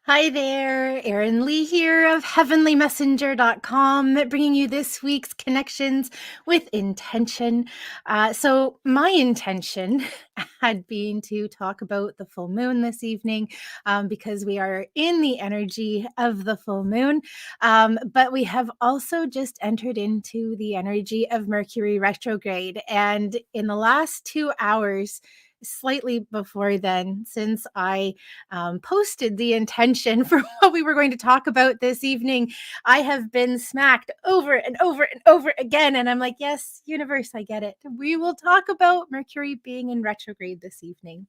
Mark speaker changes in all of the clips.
Speaker 1: Hi there, Erin Lee here of heavenlymessenger.com, bringing you this week's Connections with Intention. My intention had been to talk about the full moon this evening because we are in the energy of the full moon. But we have also just entered into the energy of Mercury retrograde. And in the last 2 hours, slightly before then, since I posted the intention for what we were going to talk about this evening, I have been smacked over and over and over again. And I'm like, yes, universe, I get it. We will talk about Mercury being in retrograde this evening.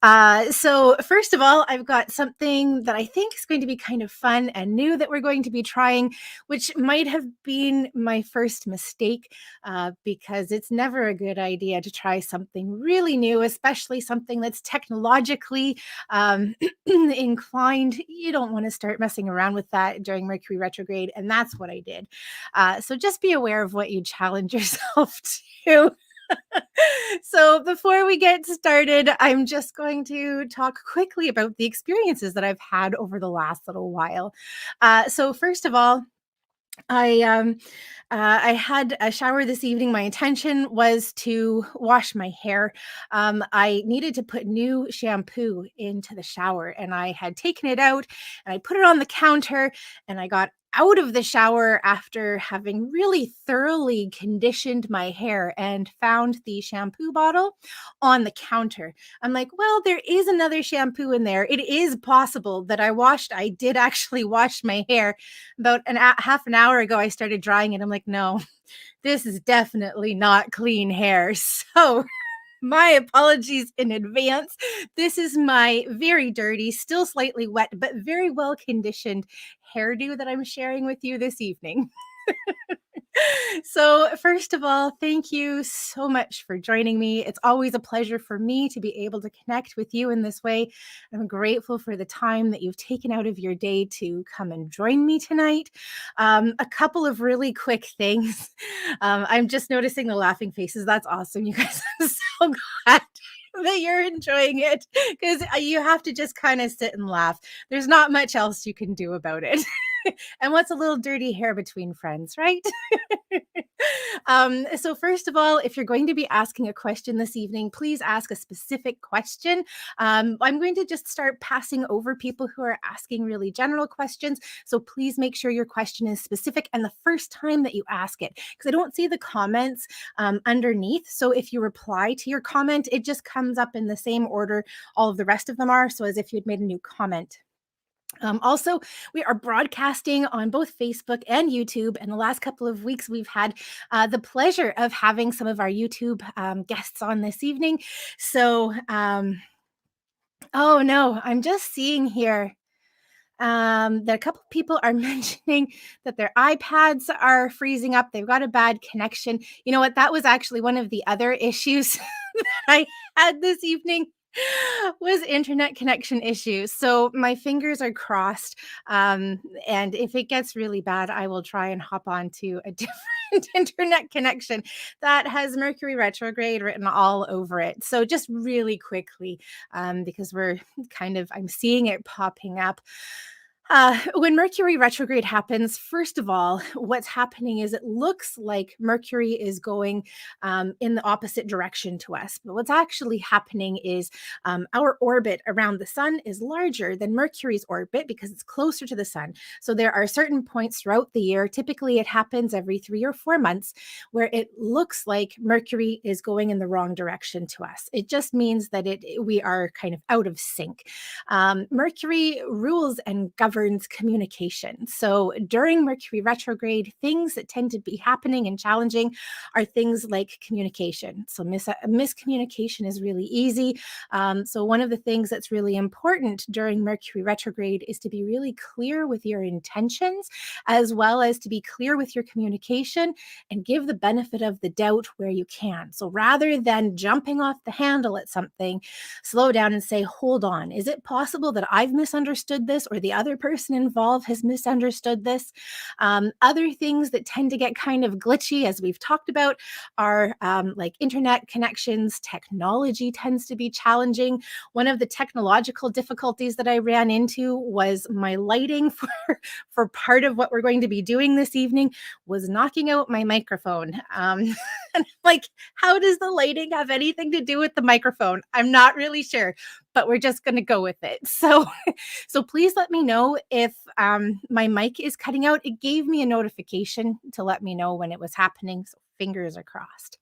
Speaker 1: First of all, I've got something that I think is going to be kind of fun and new that we're going to be trying, which might have been my first mistake because it's never a good idea to try something really new, especially something that's technologically inclined. You don't want to start messing around with that during Mercury retrograde. And that's what I did. So just be aware of what you challenge yourself to. So, before we get started, I'm just going to talk quickly about the experiences that I've had over the last little while. First of all, I had a shower this evening. My intention was to wash my hair. I needed to put new shampoo into the shower, and I had taken it out and I put it on the counter, and I got out of the shower after having really thoroughly conditioned my hair and found the shampoo bottle on the counter. I'm like, well, there is another shampoo in there. It is possible that I did actually wash my hair about half an hour ago. I started drying it. I'm like, no, this is definitely not clean hair. So my apologies in advance. This is my very dirty, still slightly wet, but very well conditioned hairdo that I'm sharing with you this evening. So, first of all, thank you so much for joining me. It's always a pleasure for me to be able to connect with you in this way. I'm grateful for the time that you've taken out of your day to come and join me tonight. A couple of really quick things. I'm just noticing the laughing faces. That's awesome. You guys, I'm so glad that you're enjoying it because you have to just kind of sit and laugh. There's not much else you can do about it. And what's a little dirty hair between friends, right? So, first of all, if you're going to be asking a question this evening, please ask a specific question. I'm going to just start passing over people who are asking really general questions. So, please make sure your question is specific and the first time that you ask it, because I don't see the comments underneath. So, if you reply to your comment, it just comes up in the same order all of the rest of them are. So, as if you'd made a new comment. Also, we are broadcasting on both Facebook and YouTube. And the last couple of weeks, we've had the pleasure of having some of our YouTube guests on this evening. Oh no, I'm just seeing here that a couple of people are mentioning that their iPads are freezing up. They've got a bad connection. You know what? That was actually one of the other issues that I had this evening was internet connection issues. So my fingers are crossed. And if it gets really bad, I will try and hop on to a different internet connection that has Mercury retrograde written all over it. So just really quickly, because I'm seeing it popping up. When Mercury retrograde happens, first of all, what's happening is it looks like Mercury is going in the opposite direction to us. But what's actually happening is our orbit around the sun is larger than Mercury's orbit because it's closer to the sun. So there are certain points throughout the year, typically it happens every 3 or 4 months, where it looks like Mercury is going in the wrong direction to us. It just means that we are kind of out of sync. Mercury rules and governs communication. So during Mercury retrograde, things that tend to be happening and challenging are things like communication. So miscommunication is really easy. So one of the things that's really important during Mercury retrograde is to be really clear with your intentions, as well as to be clear with your communication and give the benefit of the doubt where you can. So rather than jumping off the handle at something, slow down and say, hold on, is it possible that I've misunderstood this or the other person involved has misunderstood this. Other things that tend to get kind of glitchy, as we've talked about, are like internet connections. Technology tends to be challenging. One of the technological difficulties that I ran into was my lighting for part of what we're going to be doing this evening was knocking out my microphone. And like, how does the lighting have anything to do with the microphone? I'm not really sure, but we're just going to go with it. So please let me know if my mic is cutting out. It gave me a notification to let me know when it was happening. So fingers are crossed.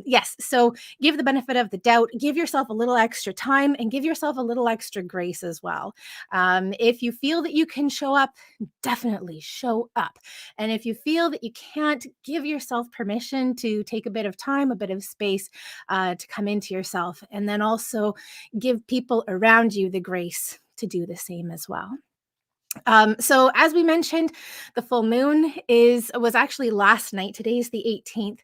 Speaker 1: Yes. So give the benefit of the doubt, give yourself a little extra time and give yourself a little extra grace as well. If you feel that you can show up, definitely show up. And if you feel that you can't, give yourself permission to take a bit of time, a bit of space to come into yourself. And then also give people around you the grace to do the same as well. So as we mentioned, the full moon was actually last night. Today's the 18th.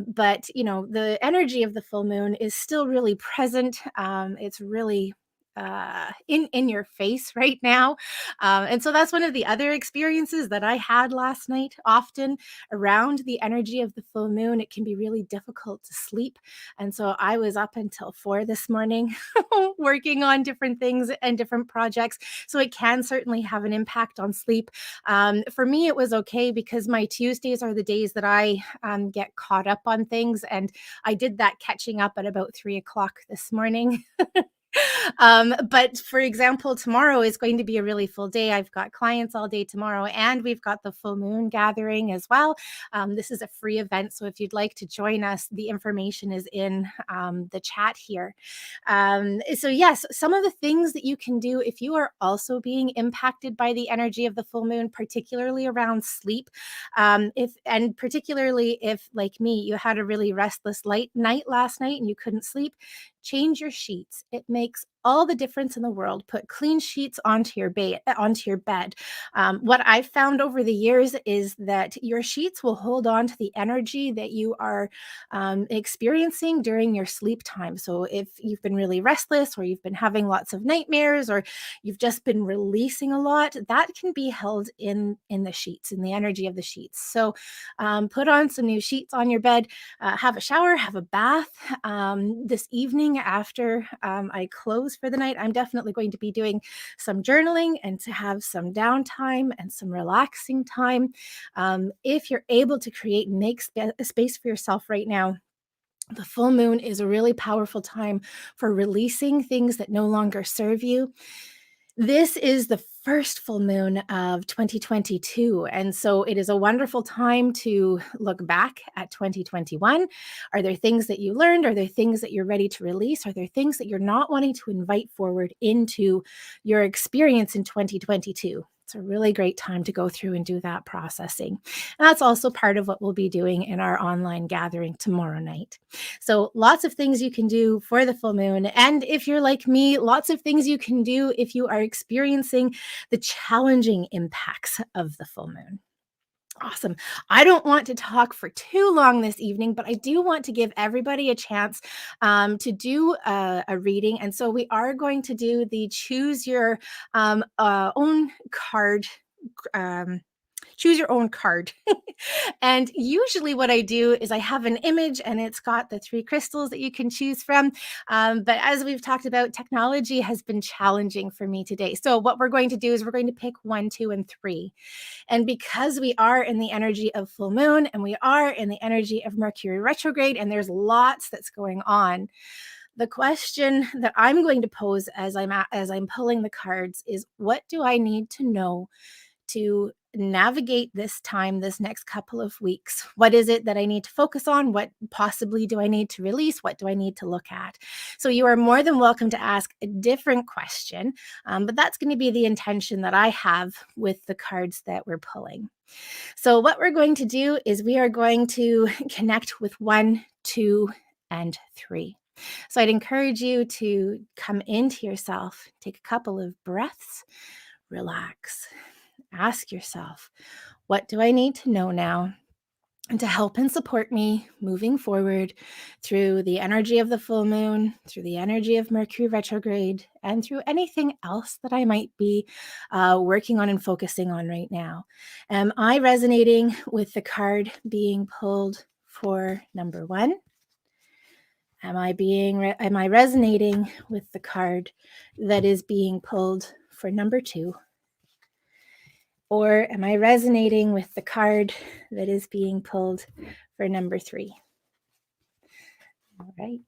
Speaker 1: But you know, the energy of the full moon is still really present. It's really in your face right now. And so that's one of the other experiences that I had last night. Often around the energy of the full moon, it can be really difficult to sleep. And so I was up until 4 this morning working on different things and different projects. So it can certainly have an impact on sleep. For me, it was okay because my Tuesdays are the days that I get caught up on things. And I did that catching up at about 3 o'clock this morning. But for example, tomorrow is going to be a really full day. I've got clients all day tomorrow, and we've got the full moon gathering as well. This is a free event. So if you'd like to join us, the information is in the chat here. So, yes, some of the things that you can do if you are also being impacted by the energy of the full moon, particularly around sleep, and particularly if, like me, you had a really restless light night last night and you couldn't sleep, change your sheets. It makes all the difference in the world. Put clean sheets onto your bed. What I've found over the years is that your sheets will hold on to the energy that you are experiencing during your sleep time. So if you've been really restless, or you've been having lots of nightmares, or you've just been releasing a lot, that can be held in the sheets, in the energy of the sheets. So put on some new sheets on your bed, have a shower, have a bath. This evening after I close for the night, I'm definitely going to be doing some journaling and to have some downtime and some relaxing time. If you're able to create and make space for yourself right now, the full moon is a really powerful time for releasing things that no longer serve you. This is the first full moon of 2022. And so it is a wonderful time to look back at 2021. Are there things that you learned? Are there things that you're ready to release? Are there things that you're not wanting to invite forward into your experience in 2022? It's a really great time to go through and do that processing. And that's also part of what we'll be doing in our online gathering tomorrow night. So lots of things you can do for the full moon. And if you're like me, lots of things you can do if you are experiencing the challenging impacts of the full moon. Awesome. I don't want to talk for too long this evening, but I do want to give everybody a chance to do a reading. And so we are going to do the choose your own card. Um, Choose your own card. And usually what I do is I have an image and it's got the 3 crystals that you can choose from. But as we've talked about, technology has been challenging for me today. So what we're going to do is we're going to pick 1, 2, and 3. And because we are in the energy of full moon and we are in the energy of Mercury retrograde, and there's lots that's going on, the question that I'm going to pose as I'm pulling the cards is, what do I need to know to navigate this time, this next couple of weeks? What is it that I need to focus on? What possibly do I need to release? What do I need to look at? So you are more than welcome to ask a different question, but that's going to be the intention that I have with the cards that we're pulling. So what we're going to do is we are going to connect with 1, 2, and 3. So I'd encourage you to come into yourself, take a couple of breaths, relax. Ask yourself, what do I need to know now? and to help and support me moving forward through the energy of the full moon, through the energy of Mercury retrograde, and through anything else that I might be working on and focusing on right now. Am I resonating with the card being pulled for number one? Am I resonating with the card that is being pulled for number two? Or am I resonating with the card that is being pulled for number three? All right.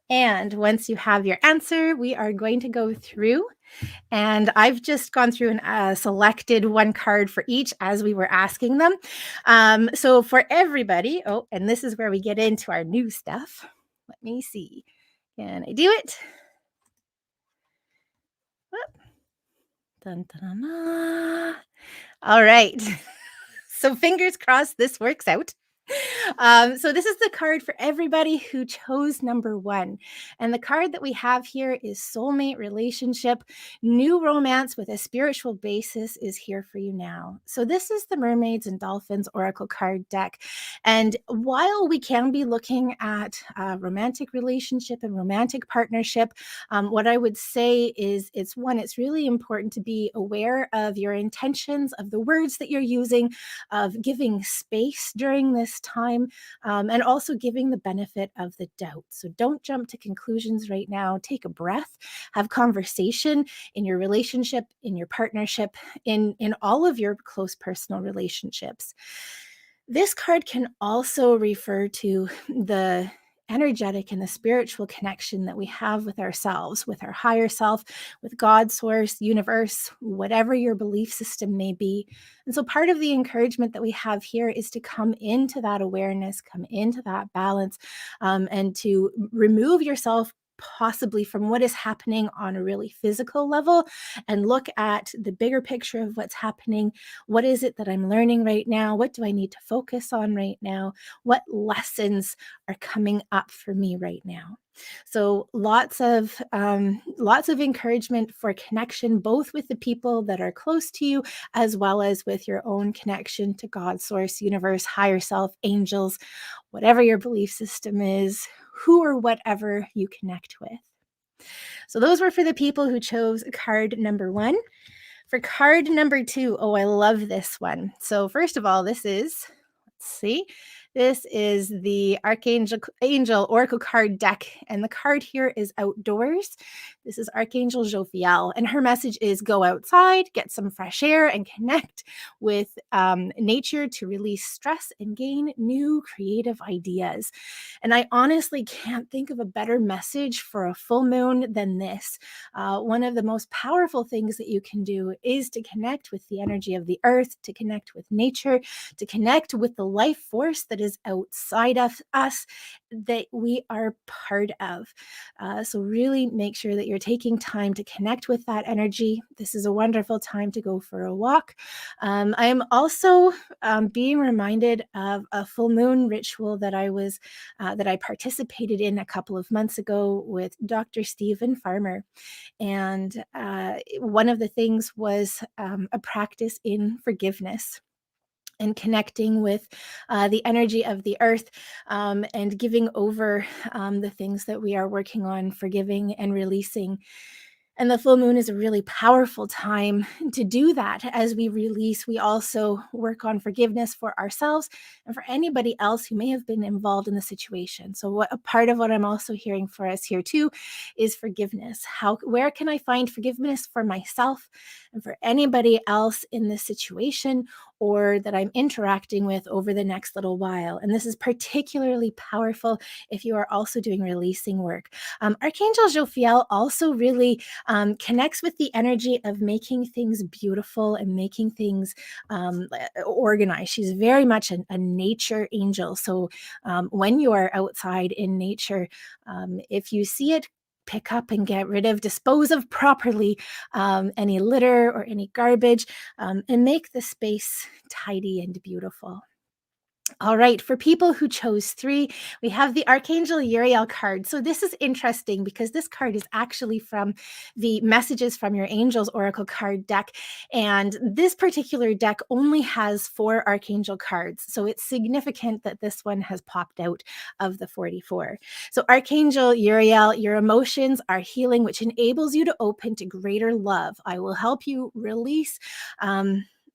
Speaker 1: And once you have your answer, we are going to go through. And I've just gone through and selected one card for each as we were asking them. So for everybody, oh, and this is where we get into our new stuff. Let me see. Can I do it? Dun, dun, dun, dun. All right. So fingers crossed this works out. So this is the card for everybody who chose number one. And the card that we have here is soulmate relationship. New romance with a spiritual basis is here for you now. So this is the Mermaids and Dolphins Oracle card deck. And while we can be looking at romantic relationship and romantic partnership, what I would say is it's really important to be aware of your intentions, of the words that you're using, of giving space during this time, and also giving the benefit of the doubt. So don't jump to conclusions right now. Take a breath, have conversation in your relationship, in your partnership, in all of your close personal relationships. This card can also refer to the energetic and the spiritual connection that we have with ourselves, with our higher self, with God, source, universe, whatever your belief system may be. And so part of the encouragement that we have here is to come into that awareness, come into that balance, and to remove yourself possibly from what is happening on a really physical level and look at the bigger picture of what's happening. What is it that I'm learning right now? What do I need to focus on right now? What lessons are coming up for me right now? So lots of encouragement for connection, both with the people that are close to you, as well as with your own connection to God, source, universe, higher self, angels, whatever your belief system is, who or whatever you connect with. So those were for the people who chose card number one. For card number two, oh, I love this one. So first of all, this is the Angel Oracle card deck, and the card here is outdoors. This is Archangel Jophiel, and her message is go outside, get some fresh air, and connect with nature to release stress and gain new creative ideas. And I honestly can't think of a better message for a full moon than this. One of the most powerful things that you can do is to connect with the energy of the earth, to connect with nature, to connect with the life force that is outside of us, that we are part of. So really make sure that you're taking time to connect with that energy. This is a wonderful time to go for a walk. I am also being reminded of a full moon ritual that I participated in a couple of months ago with Dr. Stephen Farmer. And one of the things was a practice in forgiveness and connecting with the energy of the earth, and giving over the things that we are working on, forgiving and releasing. And the full moon is a really powerful time to do that. As we release, we also work on forgiveness for ourselves and for anybody else who may have been involved in the situation. So a part of what I'm also hearing for us here too is forgiveness. Where can I find forgiveness for myself and for anybody else in this situation or that I'm interacting with over the next little while? And this is particularly powerful if you are also doing releasing work. Archangel Jophiel also really connects with the energy of making things beautiful and making things organized. She's very much a nature angel. So when you are outside in nature, if you see it, pick up and get rid of, dispose of properly any litter or any garbage, and make the space tidy and beautiful. All right, for people who chose 3, we have the Archangel Uriel card. So this is interesting because this card is actually from the Messages from Your Angels Oracle card deck, and this particular deck only has 4 Archangel cards. So it's significant that this one has popped out of the 44. So Archangel Uriel, your emotions are healing, which enables you to open to greater love. I will help you release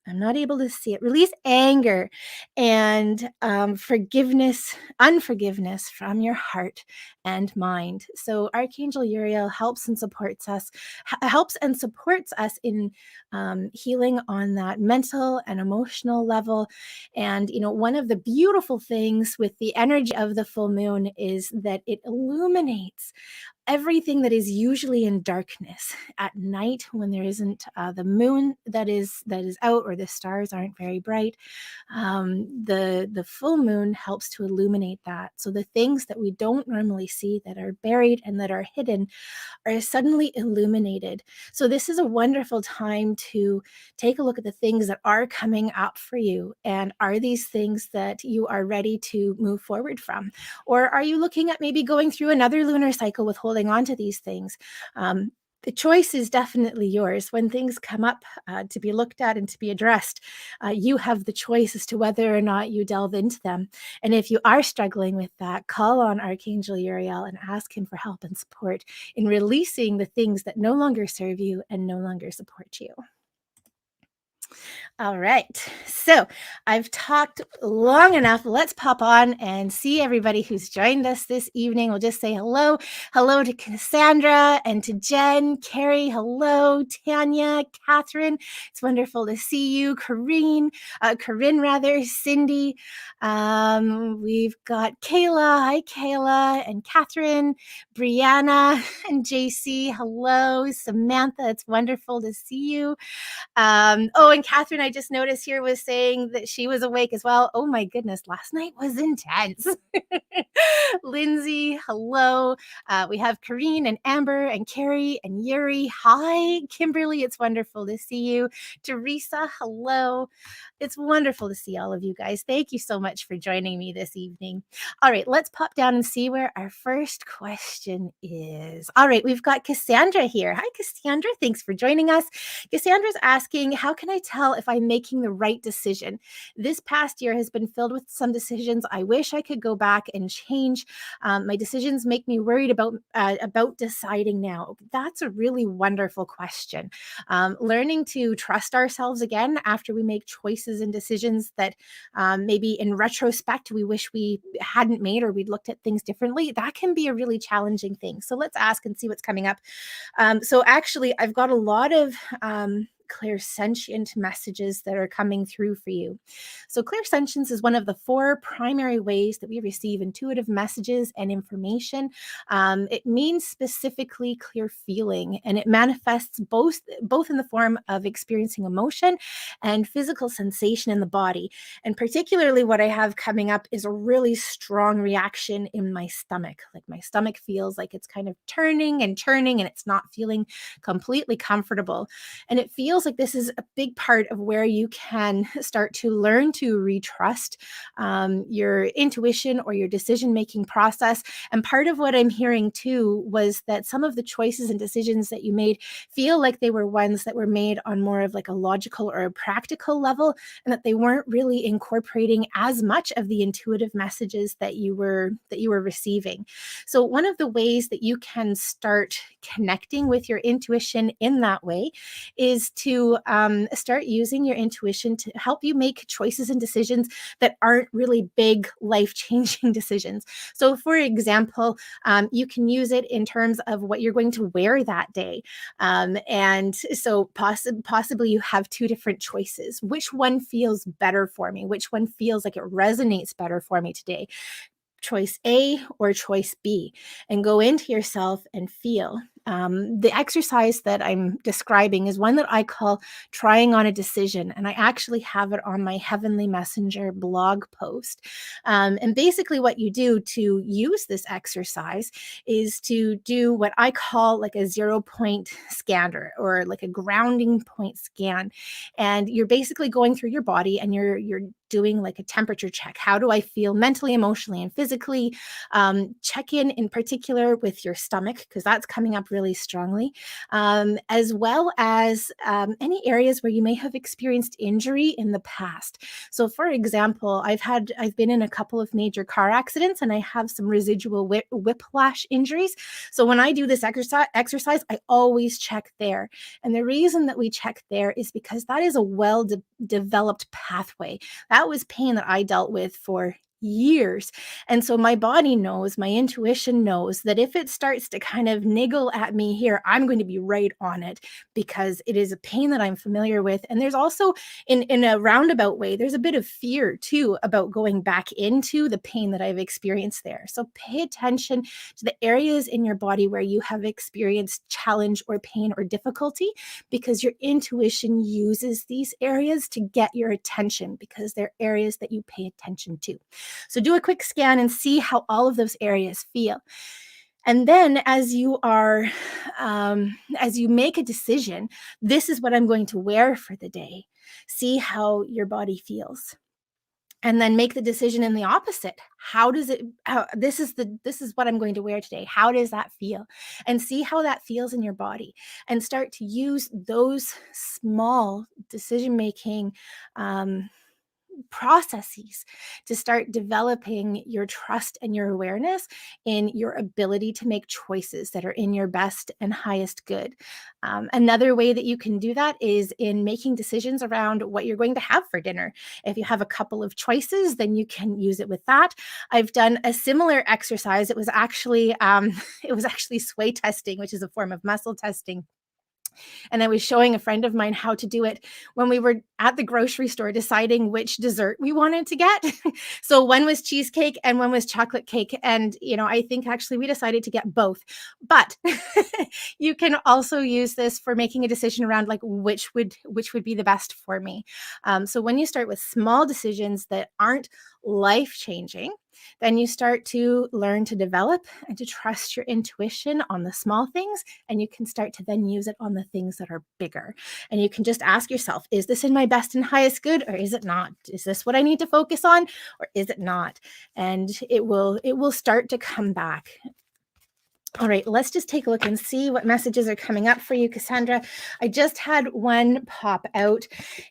Speaker 1: I'm not able to see it. Release anger and unforgiveness from your heart and mind. So Archangel Uriel helps and supports us in healing on that mental and emotional level. And one of the beautiful things with the energy of the full moon is that it illuminates everything that is usually in darkness at night when there isn't the moon that is out, or the stars aren't very bright. The full moon helps to illuminate that, so the things that we don't normally see, that are buried and that are hidden, are suddenly illuminated. So this is a wonderful time to take a look at the things that are coming up for you, and are these things that you are ready to move forward from, or are you looking at maybe going through another lunar cycle with holding on to these things? The choice is definitely yours. When things come up to be looked at and to be addressed, you have the choice as to whether or not you delve into them. And if you are struggling with that, call on Archangel Uriel and ask him for help and support in releasing the things that no longer serve you and no longer support you. All right. So I've talked long enough. Let's pop on and see everybody who's joined us this evening. We'll just say hello. Hello to Cassandra and to Jen, Carrie. Hello, Tanya, Catherine. It's wonderful to see you. Corinne rather, Cindy. We've got Kayla. Hi, Kayla, and Catherine, Brianna, and JC. Hello, Samantha. It's wonderful to see you. And Catherine, I just noticed here, was saying that she was awake as well. Oh my goodness, last night was intense. Lindsay, hello. We have Kareen and Amber and Carrie and Yuri. Hi, Kimberly. It's wonderful to see you. Teresa, hello. It's wonderful to see all of you guys. Thank you so much for joining me this evening. All right, let's pop down and see where our first question is. All right, we've got Cassandra here. Hi, Cassandra. Thanks for joining us. Cassandra's asking, how can I tell if I'm making the right decision? This past year has been filled with some decisions I wish I could go back and change. My decisions make me worried about deciding now. That's a really wonderful question. Learning to trust ourselves again after we make choices and decisions that maybe in retrospect we wish we hadn't made, or we'd looked at things differently, that can be a really challenging thing. So let's ask and see what's coming up. So actually, I've got a lot of clairsentient messages that are coming through for you. So clairsentience is one of the 4 primary ways that we receive intuitive messages and information. It means specifically clear feeling, and it manifests both in the form of experiencing emotion and physical sensation in the body. And particularly what I have coming up is a really strong reaction in my stomach. Like my stomach feels like it's kind of turning and churning, and it's not feeling completely comfortable. And it feels like this is a big part of where you can start to learn to retrust your intuition or your decision-making process. And part of what I'm hearing too was that some of the choices and decisions that you made feel like they were ones that were made on more of like a logical or a practical level, and that they weren't really incorporating as much of the intuitive messages that you were receiving. So one of the ways that you can start connecting with your intuition in that way is to start using your intuition to help you make choices and decisions that aren't really big life-changing decisions. So for example, you can use it in terms of what you're going to wear that day. And so possibly you have 2 different choices. Which one feels better for me? Which one feels like it resonates better for me today? Choice A or choice B, and go into yourself and feel. The exercise that I'm describing is one that I call trying on a decision, and I actually have it on my Heavenly Messenger blog post. And basically what you do to use this exercise is to do what I call like a 0-point scanner, or like a grounding point scan. And you're basically going through your body, and you're doing like a temperature check. How do I feel mentally, emotionally, and physically? Check in particular with your stomach, because that's coming up really strongly, as well as any areas where you may have experienced injury in the past. So, for example, I've been in a couple of major car accidents, and I have some residual whiplash injuries. So when I do this exercise, I always check there. And the reason that we check there is because that is a developed pathway. That was pain that I dealt with for years. And so my body knows, my intuition knows that if it starts to kind of niggle at me here, I'm going to be right on it, because it is a pain that I'm familiar with. And there's also, in a roundabout way, there's a bit of fear too about going back into the pain that I've experienced there. So pay attention to the areas in your body where you have experienced challenge or pain or difficulty, because your intuition uses these areas to get your attention, because they're areas that you pay attention to. So do a quick scan and see how all of those areas feel. And then as you make a decision, this is what I'm going to wear for the day. See how your body feels. And then make the decision in the opposite. This is what I'm going to wear today. How does that feel? And see how that feels in your body, and start to use those small decision making processes to start developing your trust and your awareness in your ability to make choices that are in your best and highest good. Another way that you can do that is in making decisions around what you're going to have for dinner. If you have a couple of choices, then you can use it with that. I've done a similar exercise. It was actually sway testing, which is a form of muscle testing. And I was showing a friend of mine how to do it when we were at the grocery store deciding which dessert we wanted to get. So one was cheesecake and one was chocolate cake. And, I think actually we decided to get both. But you can also use this for making a decision around like which would be the best for me. So when you start with small decisions that aren't life changing, then you start to learn to develop and to trust your intuition on the small things, and you can start to then use it on the things that are bigger. And you can just ask yourself, is this in my best and highest good, or is it not? Is this what I need to focus on, or is it not? And it will start to come back. All right, let's just take a look and see what messages are coming up for you, Cassandra. I just had one pop out,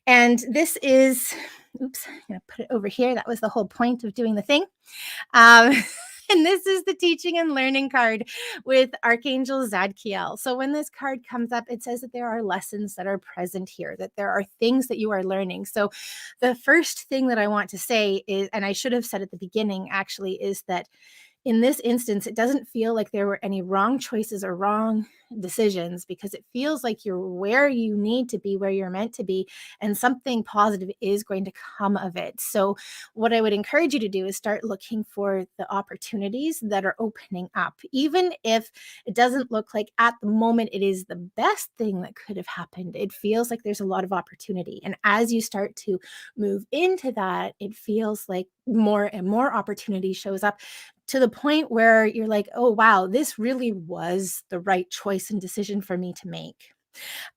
Speaker 1: and this is, oops, I'm going to put it over here. That was the whole point of doing the thing. Um, and this is the teaching and learning card with Archangel Zadkiel. So when this card comes up, it says that there are lessons that are present here, that there are things that you are learning. So the first thing that I want to say is, and I should have said at the beginning actually, is that in this instance, it doesn't feel like there were any wrong choices or wrong decisions, because it feels like you're where you need to be, where you're meant to be, and something positive is going to come of it. So what I would encourage you to do is start looking for the opportunities that are opening up, even if it doesn't look like at the moment it is the best thing that could have happened. It feels like there's a lot of opportunity. And as you start to move into that, it feels like more and more opportunity shows up, to the point where you're like, oh, wow, this really was the right choice and decision for me to make.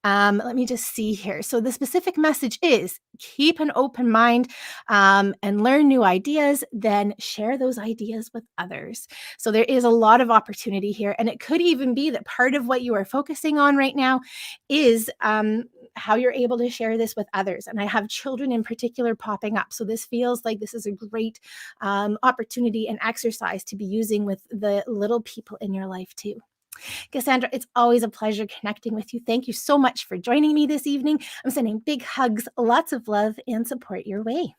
Speaker 1: Let me just see here. So the specific message is keep an open mind, and learn new ideas, then share those ideas with others. So there is a lot of opportunity here. And it could even be that part of what you are focusing on right now is how you're able to share this with others. And I have children in particular popping up. So this feels like this is a great opportunity and exercise to be using with the little people in your life too. Cassandra, it's always a pleasure connecting with you. Thank you so much for joining me this evening. I'm sending big hugs, lots of love, and support your way.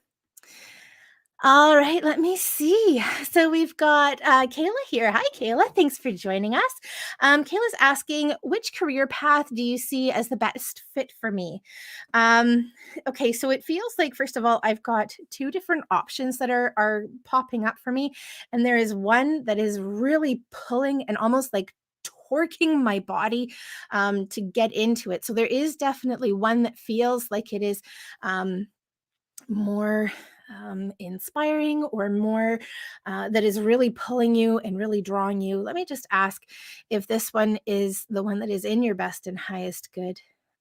Speaker 1: All right, let me see. So we've got Kayla here. Hi, Kayla. Thanks for joining us. Kayla's asking, which career path do you see as the best fit for me? Okay, so it feels like, first of all, I've got two different options that are popping up for me. And there is one that is really pulling and almost like torquing my body to get into it. So there is definitely one that feels like it is more inspiring, or more that is really pulling you and really drawing you. Let me just ask if this one is the one that is in your best and highest good.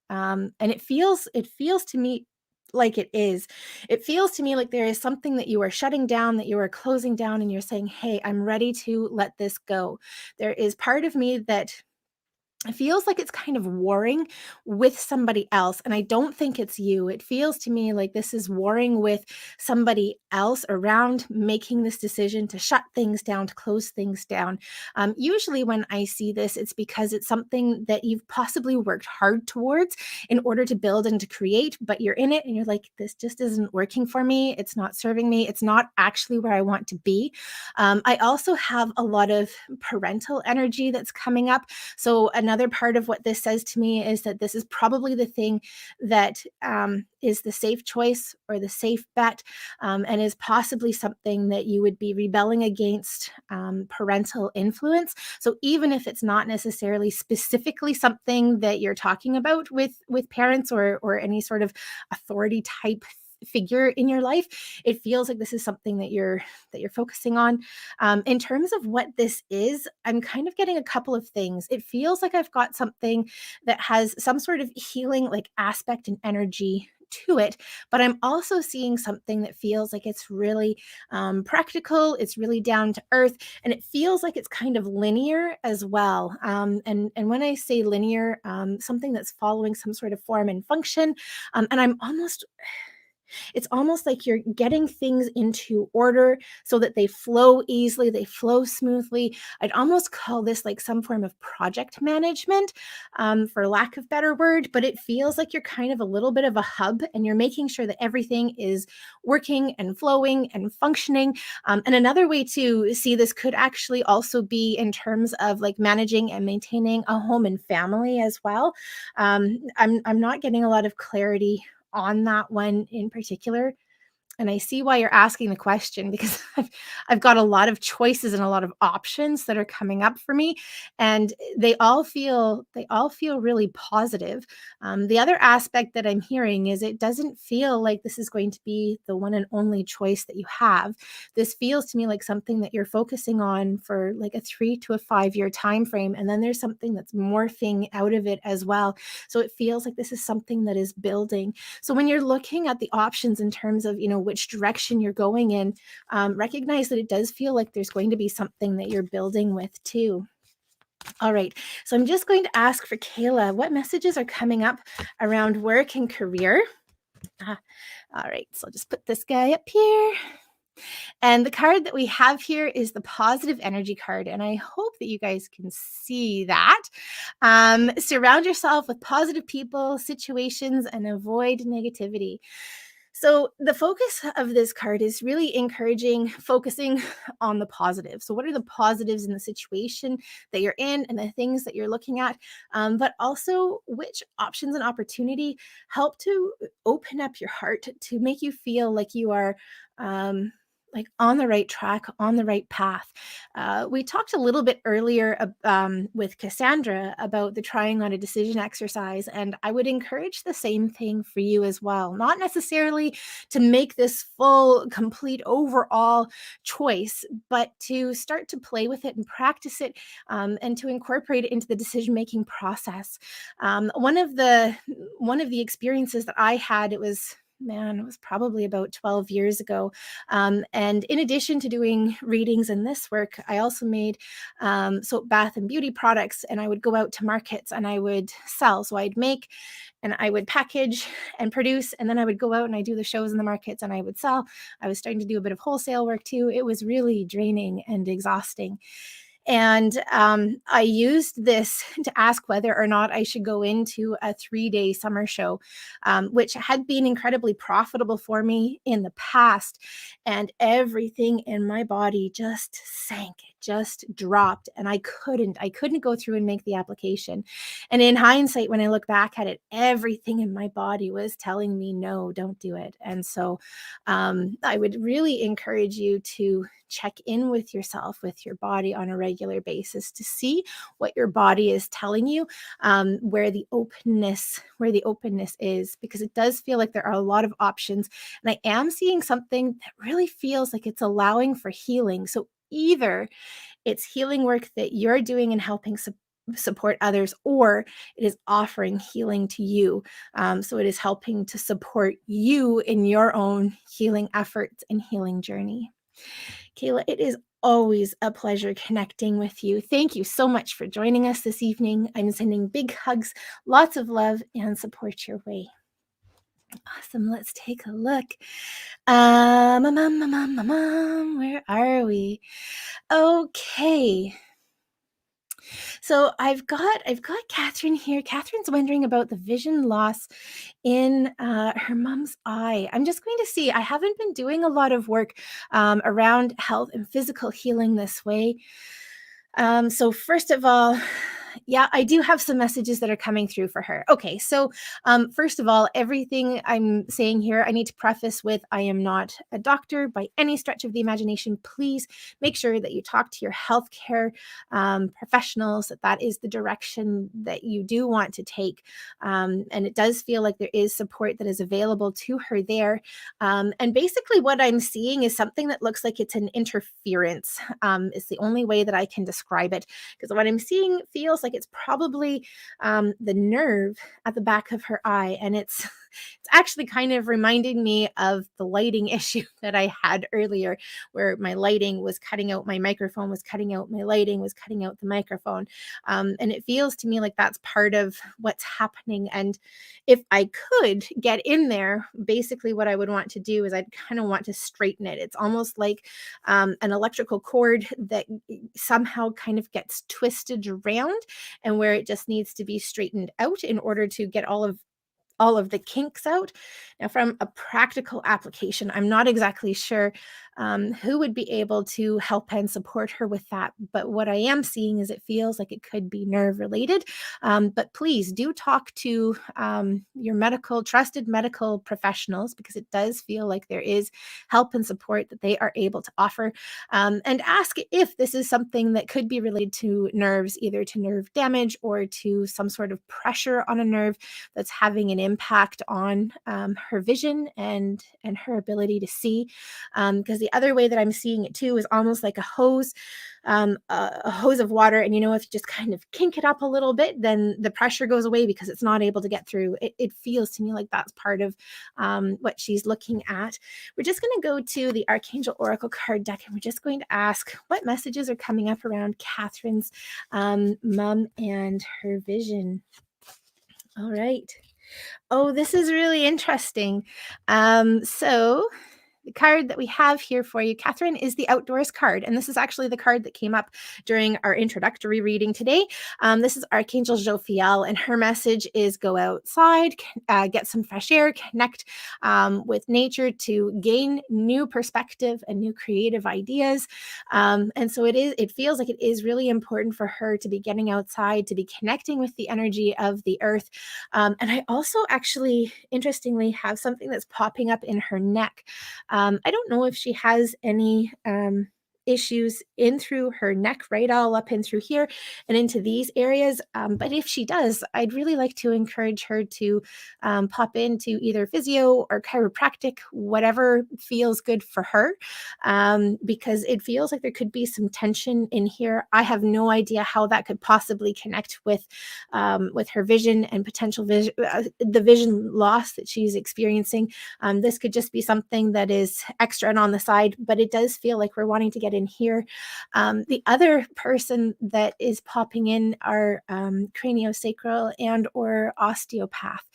Speaker 1: And it feels to me like it is. It feels to me like there is something that you are shutting down, that you are closing down, and you're saying, "Hey, I'm ready to let this go." There is part of me that it feels like it's kind of warring with somebody else, and I don't think it's you. It feels to me like this is warring with somebody else around making this decision to shut things down, to close things down. Usually, when I see this, it's because it's something that you've possibly worked hard towards in order to build and to create, but you're in it and you're like, this just isn't working for me. It's not serving me. It's not actually where I want to be. I also have a lot of parental energy that's coming up, so another part of what this says to me is that this is probably the thing that is the safe choice or the safe bet, and is possibly something that you would be rebelling against parental influence. So even if it's not necessarily specifically something that you're talking about with parents or any sort of authority type figure in your life, it feels like this is something that you're focusing on. In terms of what this is, I'm kind of getting a couple of things. It feels like I've got something that has some sort of healing like aspect and energy to it, but I'm also seeing something that feels like it's really practical, it's really down to earth, and it feels like it's kind of linear as well. And when I say linear, something that's following some sort of form and function, and it's almost like you're getting things into order so that they flow easily, they flow smoothly. I'd almost call this like some form of project management, for lack of better word, but it feels like you're kind of a little bit of a hub and you're making sure that everything is working and flowing and functioning. And another way to see this could actually also be in terms of like managing and maintaining a home and family as well. I'm not getting a lot of clarity on that one in particular. And I see why you're asking the question because I've got a lot of choices and a lot of options that are coming up for me, and they all feel really positive. The other aspect that I'm hearing is it doesn't feel like this is going to be the one and only choice that you have. This feels to me like something that you're focusing on for like a 3 to 5 year time frame, and then there's something that's morphing out of it as well. So it feels like this is something that is building. So when you're looking at the options in terms of, which direction you're going in, recognize that it does feel like there's going to be something that you're building with too. All right. So I'm just going to ask for Kayla, what messages are coming up around work and career? Ah, all right. So I'll just put this guy up here. And the card that we have here is the positive energy card. And I hope that you guys can see that. Surround yourself with positive people, situations, and avoid negativity. So the focus of this card is really focusing on the positive. So what are the positives in the situation that you're in and the things that you're looking at? But also which options and opportunity help to open up your heart to make you feel like you are um, like on the right track, on the right path. We talked a little bit earlier with Cassandra about the trying on a decision exercise, and I would encourage the same thing for you as well. Not necessarily to make this full, complete, overall choice, but to start to play with it and practice it, and to incorporate it into the decision making process. One of the experiences that I had, it was probably about 12 years ago. And in addition to doing readings and this work, I also made soap, bath, and beauty products. And I would go out to markets and I would sell. So I'd make and I would package and produce. And then I would go out and I do the shows in the markets and I would sell. I was starting to do a bit of wholesale work too. It was really draining and exhausting. And I used this to ask whether or not I should go into a 3-day summer show, which had been incredibly profitable for me in the past. And everything in my body just sank, it just dropped. And I couldn't go through and make the application. And in hindsight, when I look back at it, everything in my body was telling me, no, don't do it. And so I would really encourage you to check in with yourself, with your body on a regular basis to see what your body is telling you, where the openness is, because it does feel like there are a lot of options. And I am seeing something that really feels like it's allowing for healing. So either it's healing work that you're doing and helping support others, or it is offering healing to you. So it is helping to support you in your own healing efforts and healing journey. Kayla, it is always a pleasure connecting with you. Thank you so much for joining us this evening. I'm sending big hugs, lots of love and support your way. Awesome. Let's take a look. Where are we? Okay. So I've got Catherine here. Catherine's wondering about the vision loss in her mom's eye. I'm just going to see. I haven't been doing a lot of work around health and physical healing this way. So first of all, yeah, I do have some messages that are coming through for her. Okay, so first of all, everything I'm saying here, I need to preface with I am not a doctor by any stretch of the imagination. Please make sure that you talk to your healthcare professionals, that is the direction that you do want to take. And it does feel like there is support that is available to her there. And basically, what I'm seeing is something that looks like it's an interference. It's the only way that I can describe it, because what I'm seeing feels like it's probably the nerve at the back of her eye, and it's actually kind of reminding me of the lighting issue that I had earlier, where my lighting was cutting out, my microphone was cutting out, my lighting was cutting out the microphone, and it feels to me like that's part of what's happening. And if I could get in there, basically what I would want to do is I'd kind of want to straighten it. It's almost like an electrical cord that somehow kind of gets twisted around, and where it just needs to be straightened out in order to get all of the kinks out. Now, from a practical application, I'm not exactly sure who would be able to help and support her with that. But what I am seeing is it feels like it could be nerve related. But please do talk to your trusted medical professionals, because it does feel like there is help and support that they are able to offer. And ask if this is something that could be related to nerves, either to nerve damage or to some sort of pressure on a nerve that's having an impact on her vision and her ability to see. Because the other way that I'm seeing it too is almost like a hose of water, and if you just kind of kink it up a little bit, then the pressure goes away because it's not able to get through. It feels to me like that's part of what she's looking at. We're just going to go to the Archangel Oracle card deck, and we're just going to ask what messages are coming up around Catherine's mom and her vision. All right. Oh, this is really interesting. So the card that we have here for you, Catherine, is the Outdoors card. And this is actually the card that came up during our introductory reading today. This is Archangel Jophiel, and her message is go outside, get some fresh air, connect with nature to gain new perspective and new creative ideas. And so it feels like it is really important for her to be getting outside, to be connecting with the energy of the earth. And I also actually, interestingly, have something that's popping up in her neck. I don't know if she has any issues in through her neck, right all up in through here and into these areas. But if she does, I'd really like to encourage her to pop into either physio or chiropractic, whatever feels good for her, because it feels like there could be some tension in here. I have no idea how that could possibly connect with her vision and potential vision, the vision loss that she's experiencing. This could just be something that is extra and on the side, but it does feel like we're wanting to get in here. The other person that is popping in are craniosacral and or osteopath.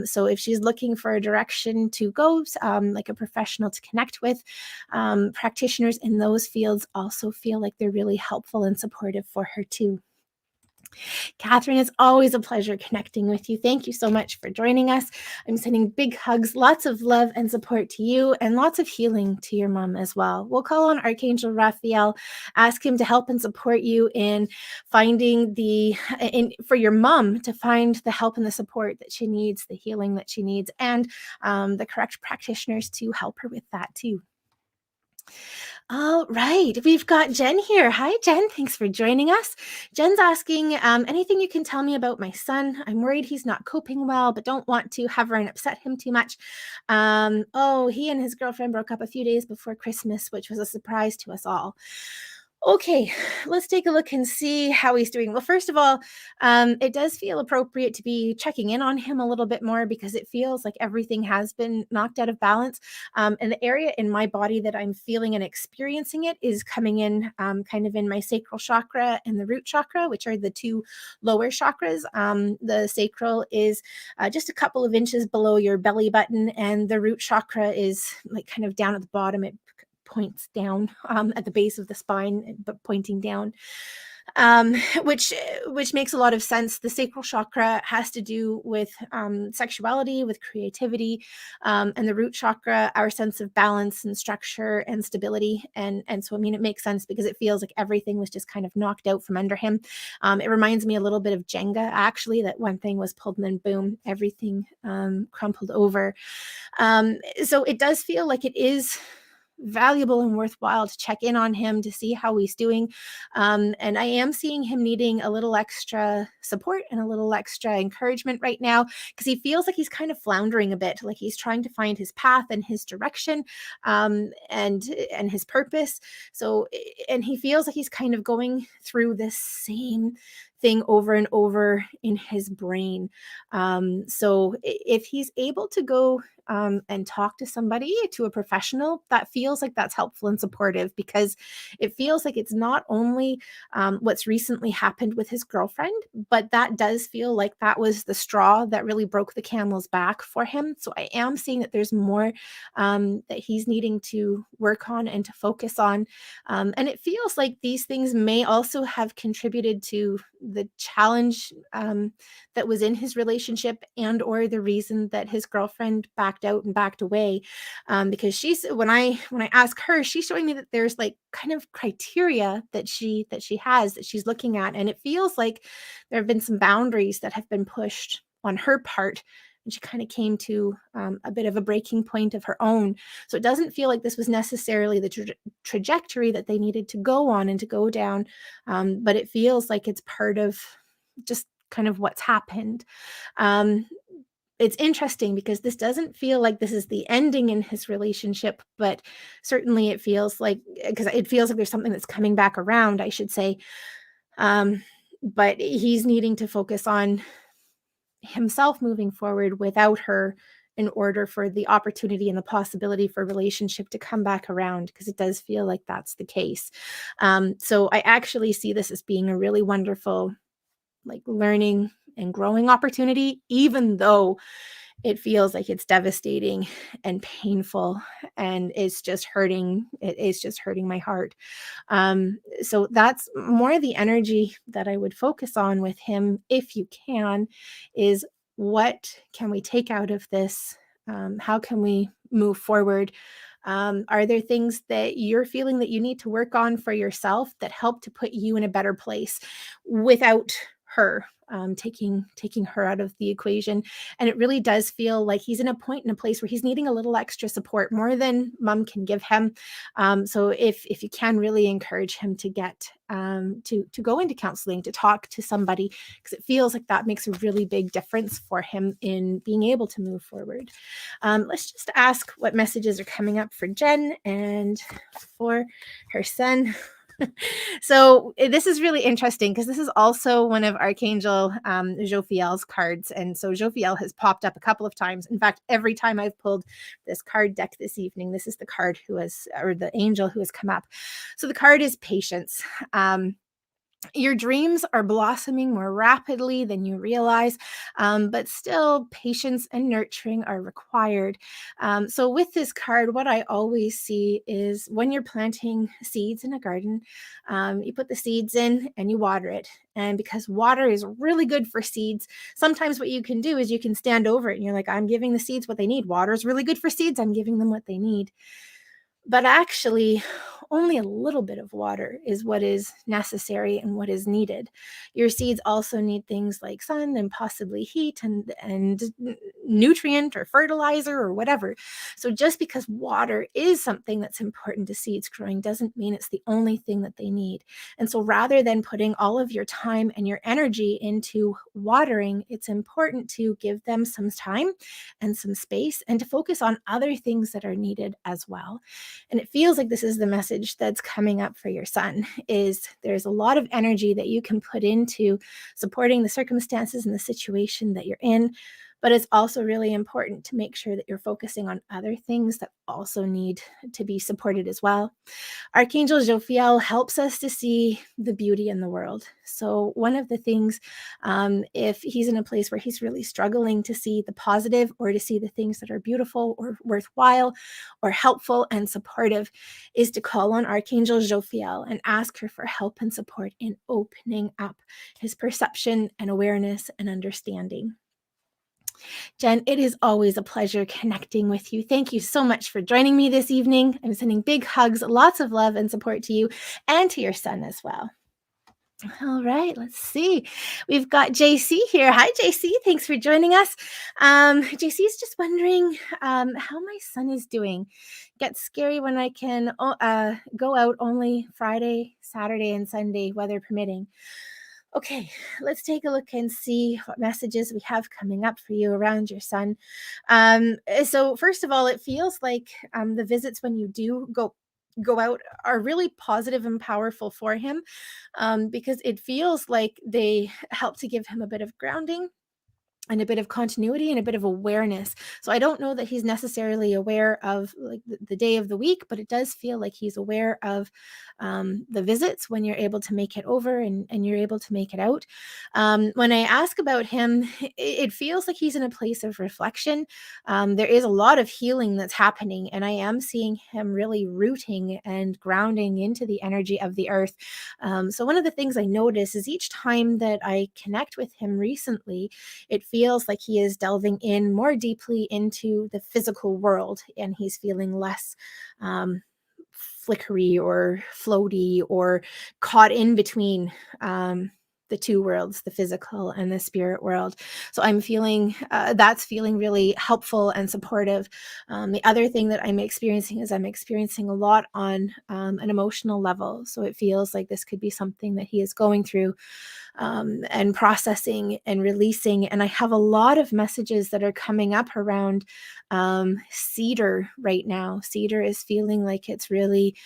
Speaker 1: So if she's looking for a direction to go, like a professional to connect with, practitioners in those fields also feel like they're really helpful and supportive for her too. Catherine, it's always a pleasure connecting with you. Thank you so much for joining us. I'm sending big hugs, lots of love and support to you, and lots of healing to your mom as well. We'll call on Archangel Raphael, ask him to help and support you in finding for your mom to find the help and the support that she needs, the healing that she needs, and the correct practitioners to help her with that too. All right, we've got Jen here. Hi, Jen. Thanks for joining us. Jen's asking, anything you can tell me about my son? I'm worried he's not coping well, but don't want to hover and upset him too much. He and his girlfriend broke up a few days before Christmas, which was a surprise to us all. Okay, let's take a look and see how he's doing. Well, first of all, it does feel appropriate to be checking in on him a little bit more because it feels like everything has been knocked out of balance. And the area in my body that I'm feeling and experiencing it is coming in kind of in my sacral chakra and the root chakra, which are the two lower chakras. The sacral is just a couple of inches below your belly button, and the root chakra is like kind of down at the bottom. It points down at the base of the spine, but pointing down, um, which which makes a lot of sense. The sacral chakra has to do with sexuality, with creativity, and the root chakra, our sense of balance and structure and stability. And so, I mean, it makes sense because it feels like everything was just kind of knocked out from under him. It reminds me a little bit of Jenga, actually, that one thing was pulled and then boom, everything crumpled over. So it does feel like it is valuable and worthwhile to check in on him to see how he's doing. And I am seeing him needing a little extra support and a little extra encouragement right now because he feels like he's kind of floundering a bit, like he's trying to find his path and his direction, and his purpose. So, and he feels like he's kind of going through this same thing over and over in his brain. So if he's able to go and talk to somebody, to a professional, that feels like that's helpful and supportive because it feels like it's not only what's recently happened with his girlfriend, but that does feel like that was the straw that really broke the camel's back for him. So I am seeing that there's more that he's needing to work on and to focus on. And it feels like these things may also have contributed to the challenge that was in his relationship and or the reason that his girlfriend backed out and backed away, because she's when I ask her, she's showing me that there's like kind of criteria that she has that she's looking at, and it feels like there have been some boundaries that have been pushed on her part, and she kind of came to a bit of a breaking point of her own. So it doesn't feel like this was necessarily the trajectory that they needed to go on and to go down, but it feels like it's part of just kind of what's happened. Um, it's interesting because this doesn't feel like this is the ending in his relationship, but certainly it feels like, because it feels like there's something that's coming back around, I should say. Um, but he's needing to focus on himself moving forward without her in order for the opportunity and the possibility for a relationship to come back around, because it does feel like that's the case. So I actually see this as being a really wonderful, like, learning and growing opportunity, even though it feels like it's devastating and painful and it is just hurting my heart. So that's more the energy that I would focus on with him, if you can, is what can we take out of this? How can we move forward? Are there things that you're feeling that you need to work on for yourself that help to put you in a better place without her, taking her out of the equation? And it really does feel like he's in a point in a place where he's needing a little extra support, more than mom can give him. So if you can really encourage him to get to go into counseling, to talk to somebody, because it feels like that makes a really big difference for him in being able to move forward. Let's just ask what messages are coming up for Jen and for her son. So this is really interesting because this is also one of Archangel Jophiel's cards. And so Jophiel has popped up a couple of times. In fact, every time I've pulled this card deck this evening, this is the card or the angel who has come up. So the card is patience. Your dreams are blossoming more rapidly than you realize, but still patience and nurturing are required. So with this card, what I always see is when you're planting seeds in a garden, you put the seeds in and you water it. And because water is really good for seeds, sometimes what you can do is you can stand over it and you're like, I'm giving the seeds what they need. Water is really good for seeds. I'm giving them what they need. But actually, only a little bit of water is what is necessary and what is needed. Your seeds also need things like sun and possibly heat and nutrient or fertilizer or whatever. So just because water is something that's important to seeds growing doesn't mean it's the only thing that they need. And so rather than putting all of your time and your energy into watering, it's important to give them some time and some space and to focus on other things that are needed as well. And it feels like this is the message message that's coming up for your son is there's a lot of energy that you can put into supporting the circumstances and the situation that you're in, but it's also really important to make sure that you're focusing on other things that also need to be supported as well. Archangel Jophiel helps us to see the beauty in the world. So, one of the things, if he's in a place where he's really struggling to see the positive or to see the things that are beautiful or worthwhile or helpful and supportive, is to call on Archangel Jophiel and ask her for help and support in opening up his perception and awareness and understanding. Jen, it is always a pleasure connecting with you. Thank you so much for joining me this evening. I'm sending big hugs, lots of love and support to you and to your son as well. All right, let's see. We've got JC here. Hi, JC. Thanks for joining us. JC is just wondering how my son is doing. Gets scary when I can go out only Friday, Saturday, and Sunday, weather permitting. Okay, let's take a look and see what messages we have coming up for you around your son. So first of all, it feels like the visits when you do go out are really positive and powerful for him, because it feels like they help to give him a bit of grounding and a bit of continuity and a bit of awareness. So I don't know that he's necessarily aware of like the day of the week, but it does feel like he's aware of the visits when you're able to make it over and you're able to make it out. When I ask about him, it feels like he's in a place of reflection. There is a lot of healing that's happening, and I am seeing him really rooting and grounding into the energy of the earth. So one of the things I notice is each time that I connect with him recently, it feels like he is delving in more deeply into the physical world, and he's feeling less flickery or floaty or caught in between the two worlds, the physical and the spirit world. So I'm feeling that's feeling really helpful and supportive. The other thing that I'm experiencing is I'm experiencing a lot on an emotional level. So it feels like this could be something that he is going through and processing and releasing. And I have a lot of messages that are coming up around cedar right now. Cedar is feeling like it's really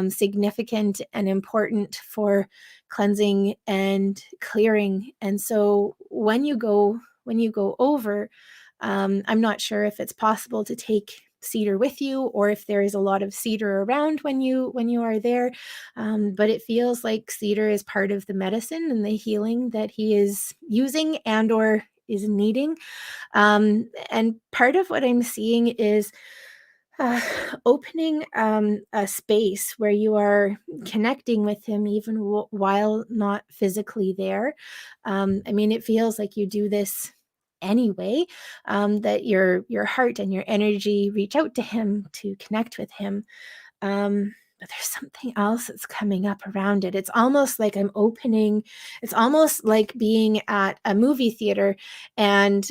Speaker 1: significant and important for cleansing and clearing. And so when you go over, I'm not sure if it's possible to take cedar with you or if there is a lot of cedar around when you are there, but it feels like cedar is part of the medicine and the healing that he is using and or is needing. And part of what I'm seeing is uh, opening a space where you are connecting with him even while not physically there. I mean, it feels like you do this anyway, that your heart and your energy reach out to him to connect with him. But there's something else that's coming up around it. It's almost like it's almost like being at a movie theater, and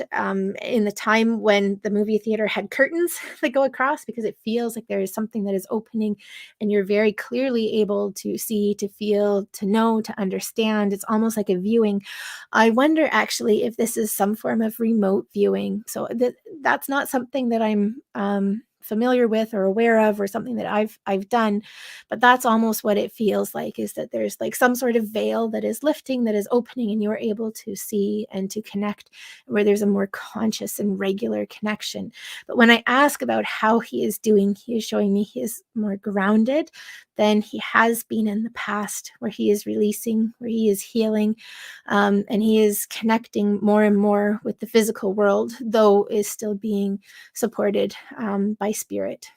Speaker 1: in the time when the movie theater had curtains that go across, because it feels like there is something that is opening and you're very clearly able to see, to feel, to know, to understand. It's almost like a viewing. I wonder actually if this is some form of remote viewing. So that's not something that I'm familiar with or aware of or something that I've done, but that's almost what it feels like, is that there's like some sort of veil that is lifting, that is opening, and you're able to see and to connect, where there's a more conscious and regular connection. But when I ask about how he is doing, he is showing me he is more grounded than he has been in the past, where he is releasing, where he is healing, and he is connecting more and more with the physical world, though is still being supported by spirit.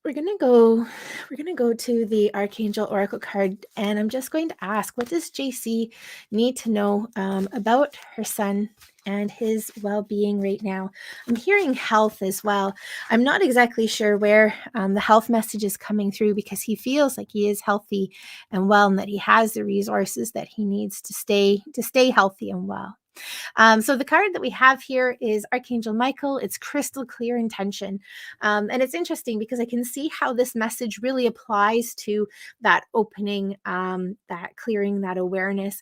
Speaker 1: We're gonna go to the Archangel Oracle card, and I'm just going to ask, what does JC need to know about her son and his well-being right now? I'm hearing health as well. I'm not exactly sure where the health message is coming through, because he feels like he is healthy and well, and that he has the resources that he needs to stay healthy and well. So the card that we have here is Archangel Michael. It's crystal clear intention. And it's interesting because I can see how this message really applies to that opening, that clearing, that awareness.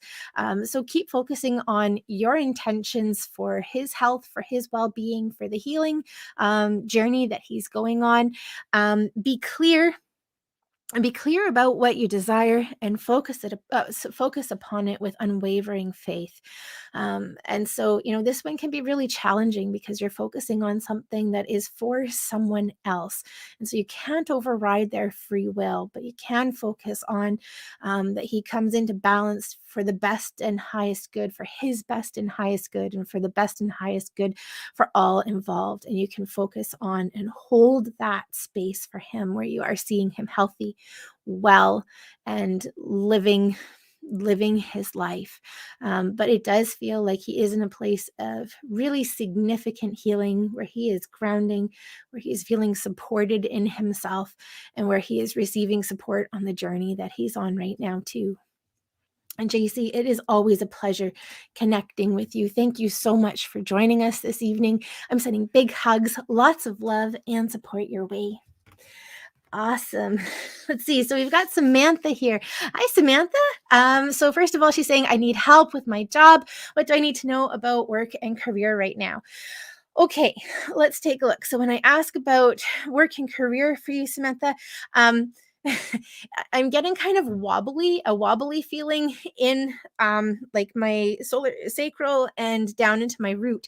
Speaker 1: So keep focusing on your intentions for his health, for his well-being, for the healing journey that he's going on. Be clear and be clear about what you desire and focus upon it with unwavering faith. And so, this one can be really challenging because you're focusing on something that is for someone else, and so you can't override their free will, but you can focus on that he comes into balance for the best and highest good, for his best and highest good, and for the best and highest good for all involved. And you can focus on and hold that space for him where you are seeing him healthy, well, and living his life. But it does feel like he is in a place of really significant healing, where he is grounding, where he is feeling supported in himself, and where he is receiving support on the journey that he's on right now too. And JC, it is always a pleasure connecting with you. Thank you so much for joining us this evening. I'm sending big hugs, lots of love and support your way. Awesome. Let's see. So we've got Samantha here. Hi, Samantha. So first of all, she's saying, I need help with my job. What do I need to know about work and career right now? Okay, let's take a look. So when I ask about work and career for you, Samantha, um, I'm getting kind of a wobbly feeling in like my solar sacral and down into my root.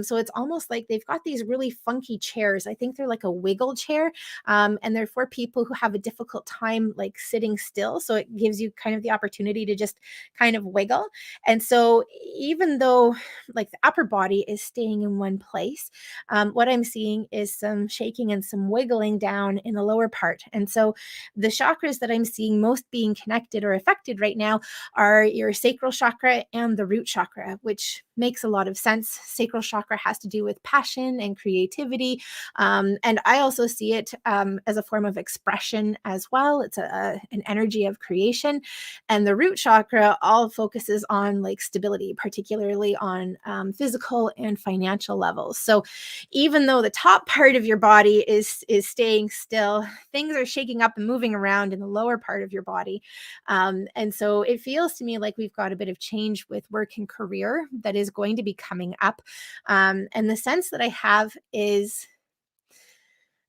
Speaker 1: So it's almost like they've got these really funky chairs. I think they're like a wiggle chair, and they're for people who have a difficult time like sitting still. So it gives you kind of the opportunity to just kind of wiggle. And so even though like the upper body is staying in one place, what I'm seeing is some shaking and some wiggling down in the lower part. And so the chakras that I'm seeing most being connected or affected right now are your sacral chakra and the root chakra, which makes a lot of sense. Sacral chakra has to do with passion and creativity. And I also see it as a form of expression as well. It's an energy of creation. And the root chakra all focuses on like stability, particularly on physical and financial levels. So even though the top part of your body is staying still, things are shaking up and moving around in the lower part of your body. And so it feels to me like we've got a bit of change with work and career that is going to be coming up. And um, the sense that I have is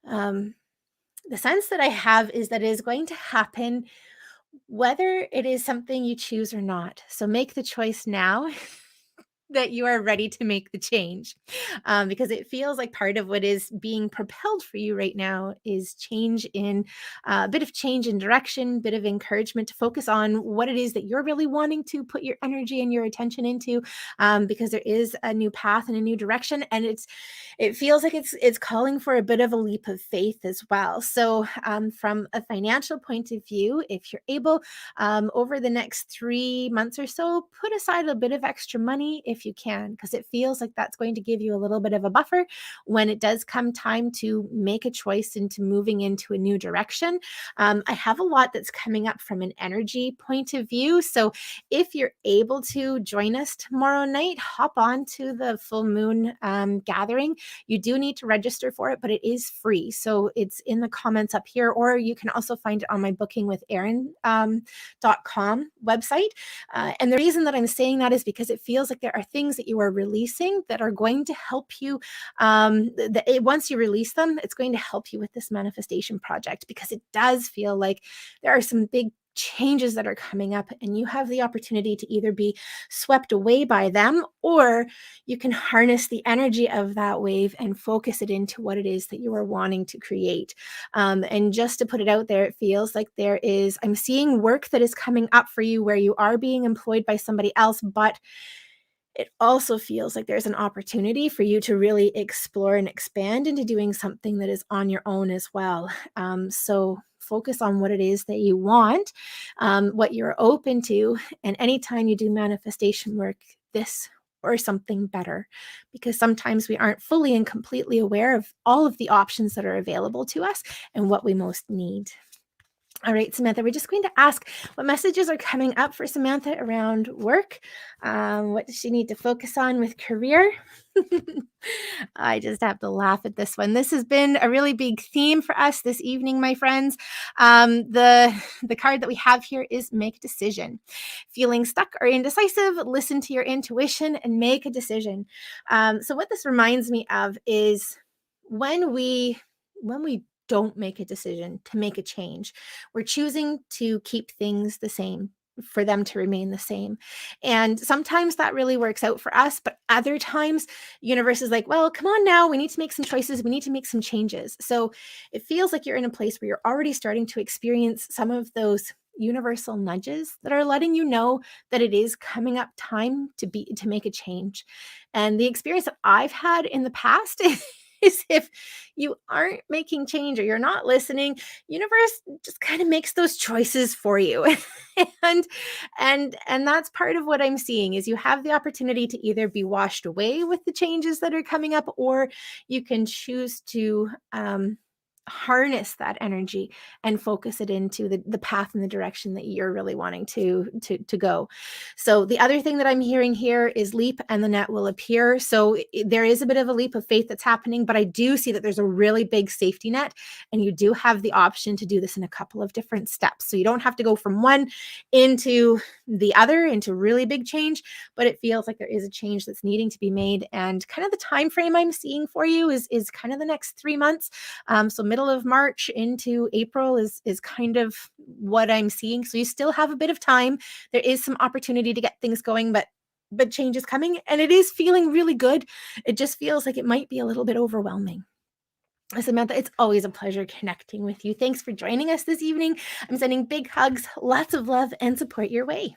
Speaker 1: that it is going to happen whether it is something you choose or not. So make the choice now that you are ready to make the change, because it feels like part of what is being propelled for you right now is change in a bit of change in direction, bit of encouragement to focus on what it is that you're really wanting to put your energy and your attention into, because there is a new path and a new direction, and it feels like it's calling for a bit of a leap of faith as well. So from a financial point of view, if you're able, over the next 3 months or so, put aside a bit of extra money if you can, because it feels like that's going to give you a little bit of a buffer when it does come time to make a choice into moving into a new direction. I have a lot that's coming up from an energy point of view. So if you're able to join us tomorrow night, hop on to the full moon gathering. You do need to register for it, but it is free. So it's in the comments up here, or you can also find it on my booking with Erin .com website. And the reason that I'm saying that is because it feels like there are things that you are releasing that are going to help you. Once you release them, it's going to help you with this manifestation project, because it does feel like there are some big changes that are coming up, and you have the opportunity to either be swept away by them, or you can harness the energy of that wave and focus it into what it is that you are wanting to create. And just to put it out there, it feels like I'm seeing work that is coming up for you where you are being employed by somebody else, but it also feels like there's an opportunity for you to really explore and expand into doing something that is on your own as well. So focus on what it is that you want, what you're open to, and anytime you do manifestation work, this or something better, because sometimes we aren't fully and completely aware of all of the options that are available to us and what we most need. All right, Samantha, we're just going to ask what messages are coming up for Samantha around work. What does she need to focus on with career? I just have to laugh at this one. This has been a really big theme for us this evening, my friends. The card that we have here is make a decision. Feeling stuck or indecisive, listen to your intuition and make a decision. So what this reminds me of is when we don't make a decision to make a change. We're choosing to keep things the same, for them to remain the same. And sometimes that really works out for us, but other times universe is like, well, come on now, we need to make some choices, we need to make some changes. So it feels like you're in a place where you're already starting to experience some of those universal nudges that are letting you know that it is coming up time to make a change. And the experience that I've had in the past is if you aren't making change or you're not listening, universe just kind of makes those choices for you. and and that's part of what I'm seeing is you have the opportunity to either be washed away with the changes that are coming up, or you can choose to harness that energy and focus it into the path and the direction that you're really wanting to go. So the other thing that I'm hearing here is leap and the net will appear. So there is a bit of a leap of faith that's happening, but I do see that there's a really big safety net, and you do have the option to do this in a couple of different steps. So you don't have to go from one into the other into really big change, but it feels like there is a change that's needing to be made. And kind of the time frame I'm seeing for you is kind of the next 3 months. So middle of March into April is kind of what I'm seeing. So you still have a bit of time. There is some opportunity to get things going, but change is coming, and it is feeling really good. It just feels like it might be a little bit overwhelming. Samantha, it's always a pleasure connecting with you. Thanks for joining us this evening. I'm sending big hugs, lots of love and support your way.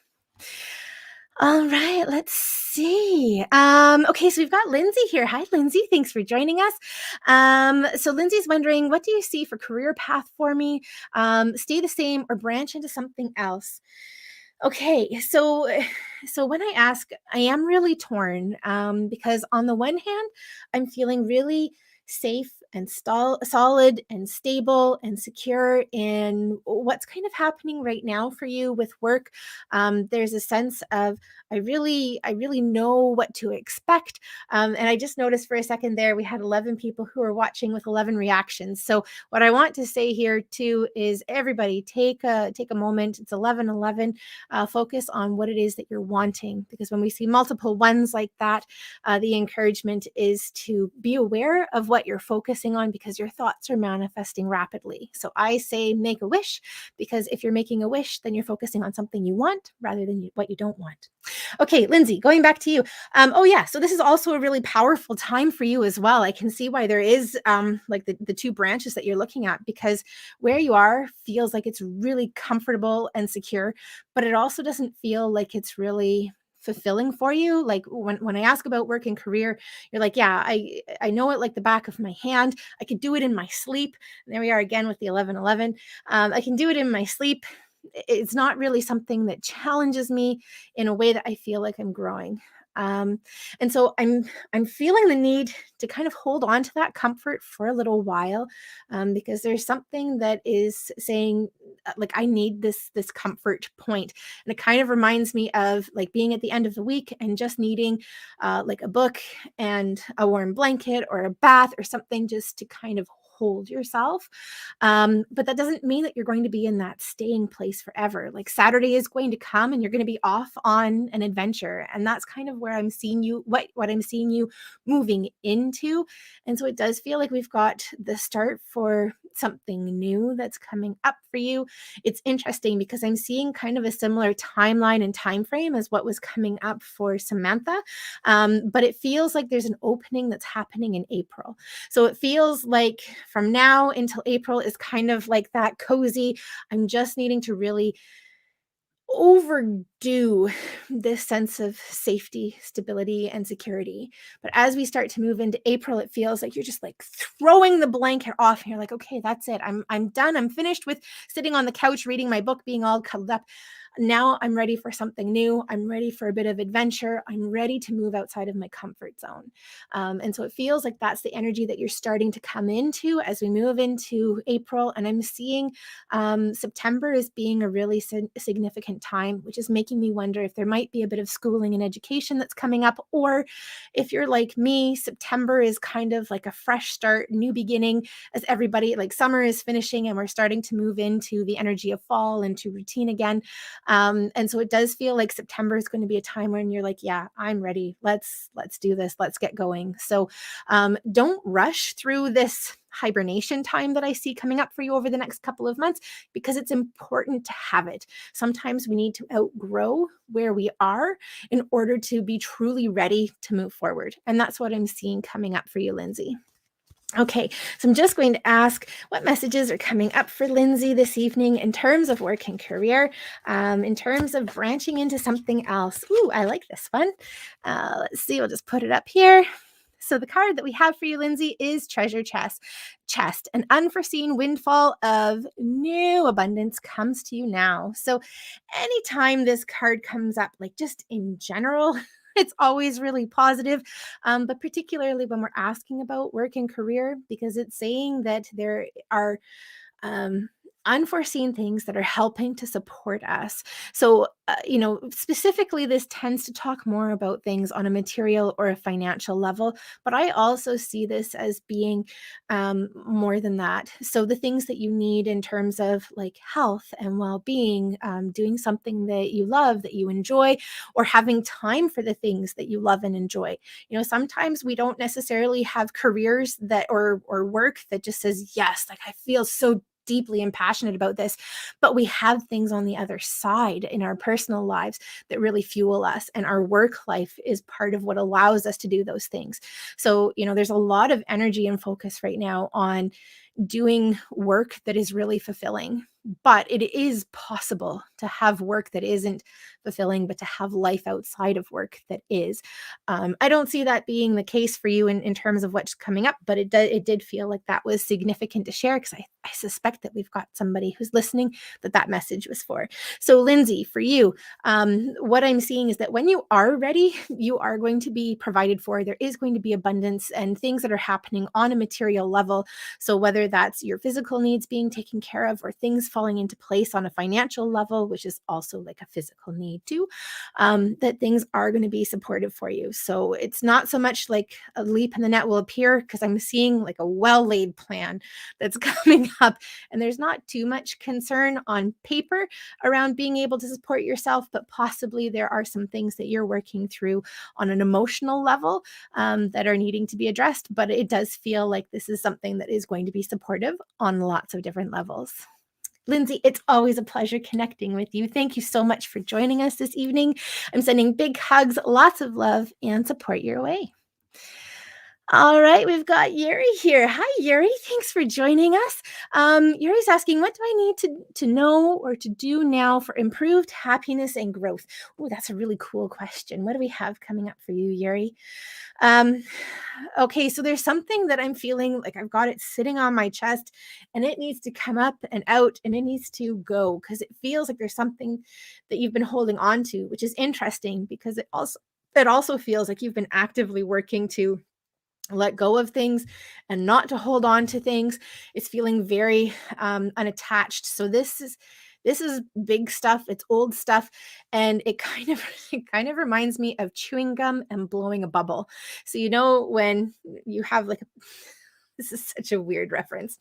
Speaker 1: All right, let's see. Okay, so we've got Lindsay here. Hi, Lindsay. Thanks for joining us. So Lindsay's wondering, what do you see for career path for me? Stay the same or branch into something else? Okay, so when I ask, I am really torn because on the one hand, I'm feeling really safe and solid and stable and secure in what's kind of happening right now for you with work. There's a sense of I really know what to expect. And I just noticed for a second there we had 11 people who were watching with 11 reactions. So what I want to say here too is everybody take a moment. It's 11:11. Focus on what it is that you're wanting, because when we see multiple ones like that, the encouragement is to be aware of what you're focusing on, because your thoughts are manifesting rapidly. So I say make a wish, because if you're making a wish, then you're focusing on something you want rather than what you don't want. Okay, Lindsay, going back to you. Oh yeah, so this is also a really powerful time for you as well. I can see why there is like the two branches that you're looking at, because where you are feels like it's really comfortable and secure, but it also doesn't feel like it's really fulfilling for you. Like when I ask about work and career, you're like, yeah, I know it like the back of my hand. I could do it in my sleep. And there we are again with the 11:11. I can do it in my sleep. It's not really something that challenges me in a way that I feel like I'm growing. Um, and so I'm feeling the need to kind of hold on to that comfort for a little while, because there's something that is saying like I need this comfort point, and it kind of reminds me of like being at the end of the week and just needing like a book and a warm blanket or a bath or something just to kind of hold yourself. But that doesn't mean that you're going to be in that staying place forever. Like Saturday is going to come and you're going to be off on an adventure. And that's kind of where I'm seeing you, what I'm seeing you moving into. And so it does feel like we've got the start for something new that's coming up for you. It's interesting because I'm seeing kind of a similar timeline and time frame as what was coming up for Samantha. But it feels like there's an opening that's happening in April. So it feels like from now until April is kind of like that cozy. I'm just needing to really overdo this sense of safety, stability, and security. But as we start to move into April, it feels like you're just like throwing the blanket off and you're like, okay, that's it. I'm done. I'm finished with sitting on the couch reading my book, being all cuddled up. Now I'm ready for something new. I'm ready for a bit of adventure. I'm ready to move outside of my comfort zone. And so it feels like that's the energy that you're starting to come into as we move into April. And I'm seeing September as being a really significant time, which is making me wonder if there might be a bit of schooling and education that's coming up, or if you're like me, September is kind of like a fresh start, new beginning, as everybody, like summer is finishing and we're starting to move into the energy of fall and to routine again. And so it does feel like September is going to be a time when you're like, yeah, I'm ready. Let's do this. Let's get going. So don't rush through this hibernation time that I see coming up for you over the next couple of months, because it's important to have it. Sometimes we need to outgrow where we are in order to be truly ready to move forward. And that's what I'm seeing coming up for you, Lindsay. Okay, so I'm just going to ask what messages are coming up for Lindsay this evening in terms of work and career, in terms of branching into something else. Ooh, I like this one. Let's see, we'll just put it up here. So the card that we have for you, Lindsay, is Treasure Chest. An unforeseen windfall of new abundance comes to you now. So anytime this card comes up, like just in general, it's always really positive, but particularly when we're asking about work and career, because it's saying that there are um, unforeseen things that are helping to support us. So, specifically, this tends to talk more about things on a material or a financial level, but I also see this as being more than that. So, the things that you need in terms of like health and well being, doing something that you love, that you enjoy, or having time for the things that you love and enjoy. Sometimes we don't necessarily have careers that or work that just says, yes, like I feel so deeply and passionate about this, but we have things on the other side in our personal lives that really fuel us, and our work life is part of what allows us to do those things. So there's a lot of energy and focus right now on doing work that is really fulfilling. But it is possible to have work that isn't fulfilling, but to have life outside of work that is. I don't see that being the case for you in terms of what's coming up, but it did feel like that was significant to share, because I suspect that we've got somebody who's listening that message was for. So, Lindsay, for you, what I'm seeing is that when you are ready, you are going to be provided for. There is going to be abundance and things that are happening on a material level. So whether that's your physical needs being taken care of, or things falling into place on a financial level, which is also like a physical need too, that things are going to be supportive for you. So it's not so much like a leap in the net will appear, because I'm seeing like a well-laid plan that's coming up, and there's not too much concern on paper around being able to support yourself, but possibly there are some things that you're working through on an emotional level that are needing to be addressed. But it does feel like this is something that is going to be supportive on lots of different levels. Lindsay, it's always a pleasure connecting with you. Thank you so much for joining us this evening. I'm sending big hugs, lots of love, and support your way. All right, we've got Yuri here. Hi, Yuri. Thanks for joining us. Yuri's asking, what do I need to know or to do now for improved happiness and growth? Oh, that's a really cool question. What do we have coming up for you, Yuri? Um, okay, so there's something that I'm feeling like I've got it sitting on my chest, and it needs to come up and out, and it needs to go, because it feels like there's something that you've been holding on to, which is interesting, because it also feels like you've been actively working to let go of things and not to hold on to things. It's feeling very unattached. So this is big stuff. It's old stuff, and it kind of it kind of reminds me of chewing gum and blowing a bubble. So when you have like this is such a weird reference.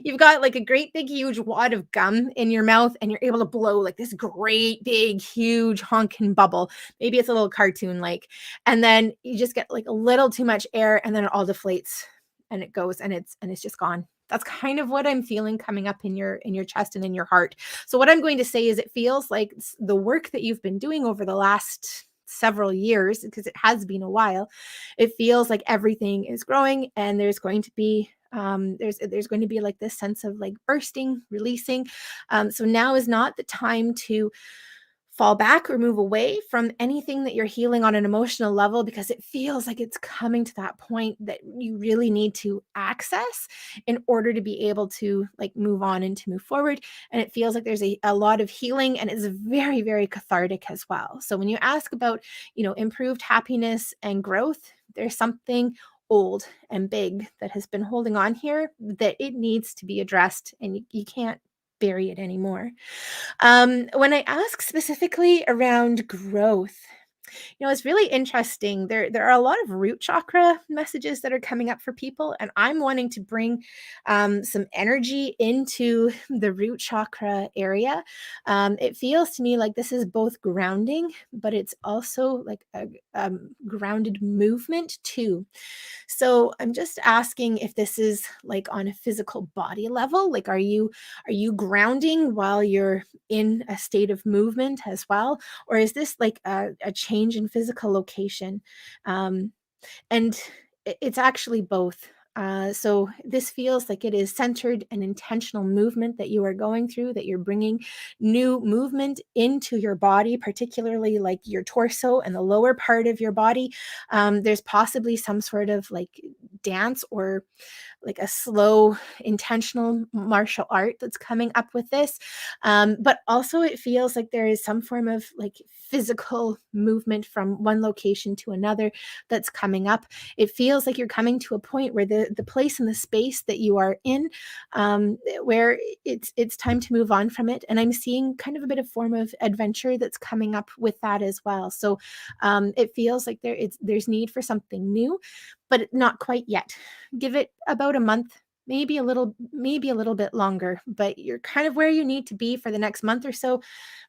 Speaker 1: You've got like a great big huge wad of gum in your mouth, and you're able to blow like this great big huge honking bubble. Maybe it's a little cartoon like, and then you just get like a little too much air, and then it all deflates and it goes, and it's just gone. That's kind of what I'm feeling coming up in your chest and in your heart. So what I'm going to say is, it feels like the work that you've been doing over the last several years, because it has been a while, it feels like everything is growing, and there's going to be there's going to be like this sense of like bursting, releasing. So now is not the time to fall back or move away from anything that you're healing on an emotional level, because it feels like it's coming to that point that you really need to access in order to be able to like move on and to move forward. And it feels like there's a lot of healing, and it's very, very cathartic as well. So when you ask about, improved happiness and growth, there's something old and big that has been holding on here, that it needs to be addressed, and you can't bury it anymore. When I ask specifically around growth, It's really interesting. There are a lot of root chakra messages that are coming up for people, and I'm wanting to bring some energy into the root chakra area. It feels to me like this is both grounding, but it's also like a grounded movement too. So I'm just asking if this is like on a physical body level. Like, are you grounding while you're in a state of movement as well? Or is this like a change in physical location? Um, and it's actually both. So this feels like it is centered and intentional movement that you are going through, that you're bringing new movement into your body, particularly like your torso and the lower part of your body. There's possibly some sort of like dance or like a slow, intentional martial art that's coming up with this. But also, it feels like there is some form of like physical movement from one location to another that's coming up. It feels like you're coming to a point where the place and the space that you are in, where it's time to move on from it. And I'm seeing kind of a bit of form of adventure that's coming up with that as well. So it feels like there's need for something new, but not quite yet. Give it about a month, maybe a little bit longer, but you're kind of where you need to be for the next month or so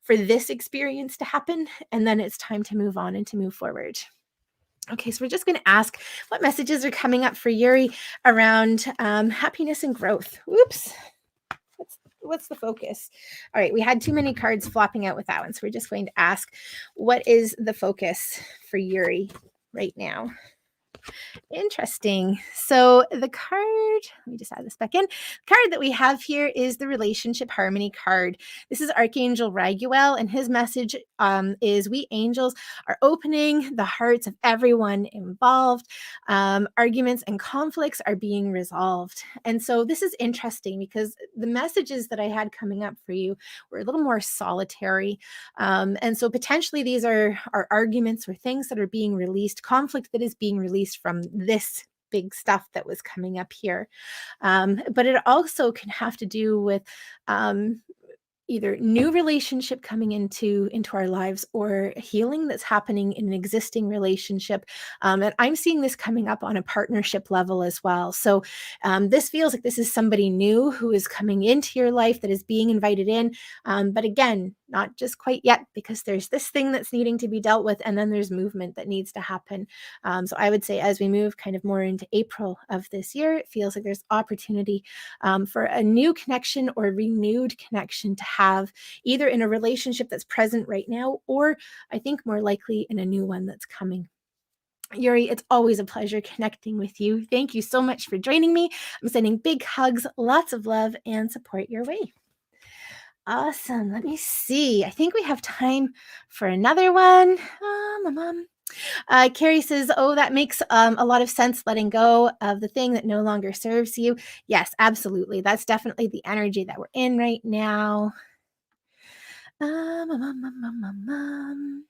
Speaker 1: for this experience to happen, and then it's time to move on and to move forward. Okay, so we're just going to ask what messages are coming up for Yuri around happiness and growth. Whoops. What's the focus? All right, we had too many cards flopping out with that one, so we're just going to ask, what is the focus for Yuri right now? Interesting. So the card, let me just add this back in. The card that we have here is the relationship harmony card. This is Archangel Raguel, and his message is, we angels are opening the hearts of everyone involved. Arguments and conflicts are being resolved. And so this is interesting because the messages that I had coming up for you were a little more solitary. And so potentially these are arguments or things that are being released, conflict that is being released from this big stuff that was coming up here. But it also can have to do with um, either new relationship coming into our lives or healing that's happening in an existing relationship. And I'm seeing this coming up on a partnership level as well. So this feels like this is somebody new who is coming into your life that is being invited in. But again, not just quite yet, because there's this thing that's needing to be dealt with, and then there's movement that needs to happen. So I would say as we move kind of more into April of this year, it feels like there's opportunity for a new connection or renewed connection to have, either in a relationship that's present right now, or I think more likely in a new one that's coming. Yuri, it's always a pleasure connecting with you. Thank you so much for joining me. I'm sending big hugs, lots of love and support your way. Awesome. Let me see. I think we have time for another one. Carrie says, "Oh, that makes a lot of sense. Letting go of the thing that no longer serves you." Yes, absolutely. That's definitely the energy that we're in right now. Um, um, um, um, um, um.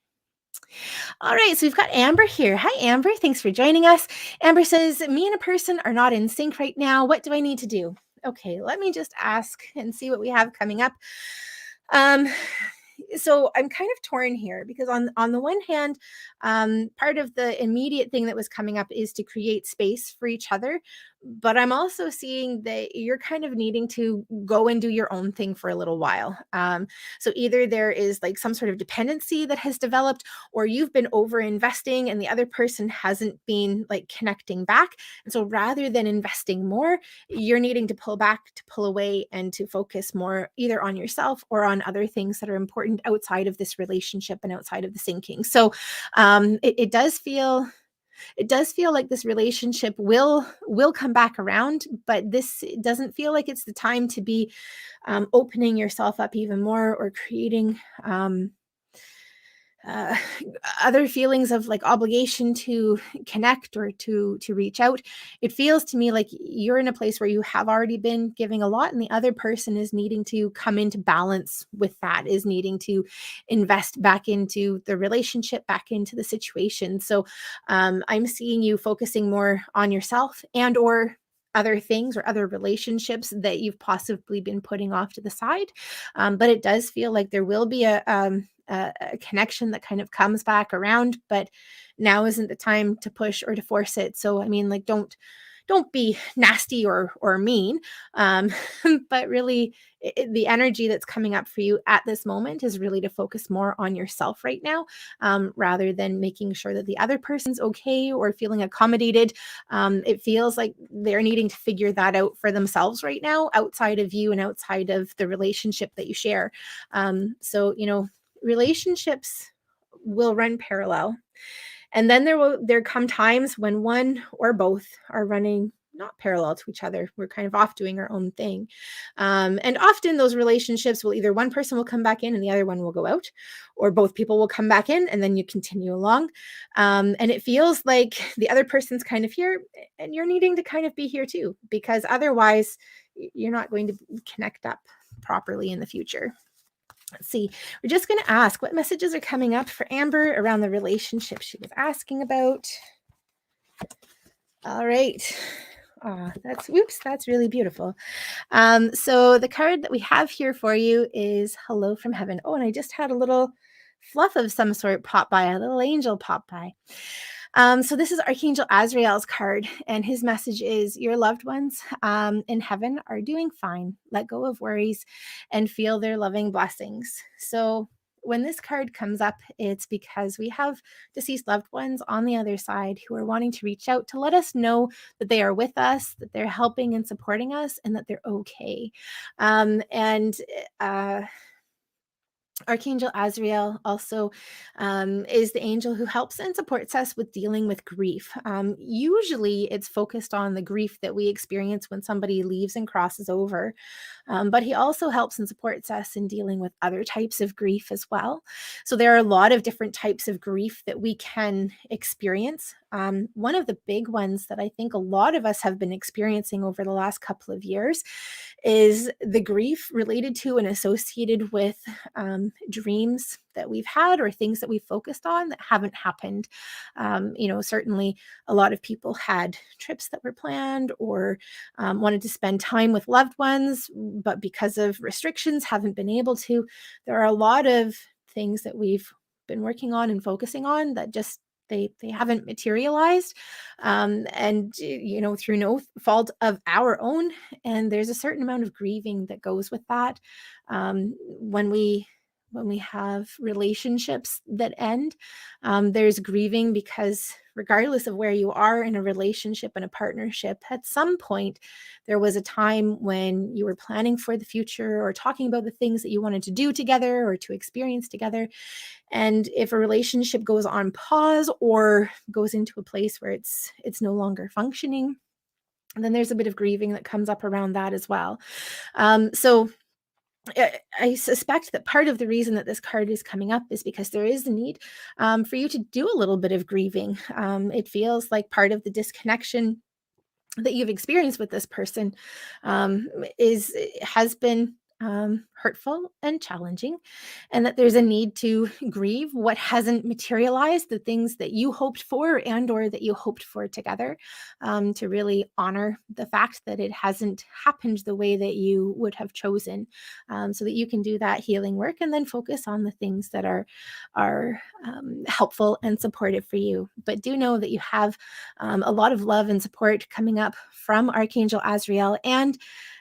Speaker 1: All right, so we've got Amber here. Hi, Amber. Thanks for joining us. Amber says, "Me and a person are not in sync right now. What do I need to do?" Okay, let me just ask and see what we have coming up. Um, so I'm kind of torn here because on the one hand, part of the immediate thing that was coming up is to create space for each other, but I'm also seeing that you're kind of needing to go and do your own thing for a little while. So either there is like some sort of dependency that has developed, or you've been over investing and the other person hasn't been like connecting back. And so rather than investing more, you're needing to pull back, to pull away, and to focus more either on yourself or on other things that are important outside of this relationship and outside of the sinking. So it does feel like this relationship will come back around, but this doesn't feel like it's the time to be opening yourself up even more or creating uh, other feelings of like obligation to connect or to reach out. It feels to me like you're in a place where you have already been giving a lot, and the other person is needing to come into balance with that, is needing to invest back into the relationship, back into the situation. So I'm seeing you focusing more on yourself and or other things or other relationships that you've possibly been putting off to the side. But it does feel like there will be a connection that kind of comes back around, but now isn't the time to push or to force it. So I mean, like, don't be nasty or mean, um, but really, the energy that's coming up for you at this moment is really to focus more on yourself right now, rather than making sure that the other person's okay or feeling accommodated. It feels like they're needing to figure that out for themselves right now, outside of you and outside of the relationship that you share. So, relationships will run parallel, and then there come times when one or both are running not parallel to each other. We're kind of off doing our own thing. And often those relationships will, either one person will come back in and the other one will go out, or both people will come back in and then you continue along. And it feels like the other person's kind of here and you're needing to kind of be here too, because otherwise you're not going to connect up properly in the future. Let's see. We're just going to ask what messages are coming up for Amber around the relationship she was asking about. All right. That's really beautiful. So the card that we have here for you is Hello from Heaven. Oh, and I just had a little fluff of some sort pop by, a little angel pop by. So this is Archangel Azrael's card, and his message is your loved ones in heaven are doing fine. Let go of worries and feel their loving blessings. So when this card comes up, it's because we have deceased loved ones on the other side who are wanting to reach out to let us know that they are with us, that they're helping and supporting us, and that they're okay. And Archangel Azrael also is the angel who helps and supports us with dealing with grief. Usually, it's focused on the grief that we experience when somebody leaves and crosses over, but he also helps and supports us in dealing with other types of grief as well. So, there are a lot of different types of grief that we can experience. One of the big ones that I think a lot of us have been experiencing over the last couple of years is the grief related to and associated with dreams that we've had or things that we focused on that haven't happened. Certainly a lot of people had trips that were planned or wanted to spend time with loved ones, but because of restrictions, haven't been able to. There are a lot of things that we've been working on and focusing on that just they haven't materialized, and through no fault of our own. And there's a certain amount of grieving that goes with that. When we have relationships that end, there's grieving because regardless of where you are in a relationship and a partnership, at some point there was a time when you were planning for the future or talking about the things that you wanted to do together or to experience together. And if a relationship goes on pause or goes into a place where it's no longer functioning, then there's a bit of grieving that comes up around that as well. So I suspect that part of the reason that this card is coming up is because there is a need for you to do a little bit of grieving. It feels like part of the disconnection that you've experienced with this person has been hurtful and challenging, and that there's a need to grieve what hasn't materialized, the things that you hoped for and or that you hoped for together, to really honor the fact that it hasn't happened the way that you would have chosen, so that you can do that healing work and then focus on the things that are helpful and supportive for you. But do know that you have a lot of love and support coming up from Archangel Azrael. And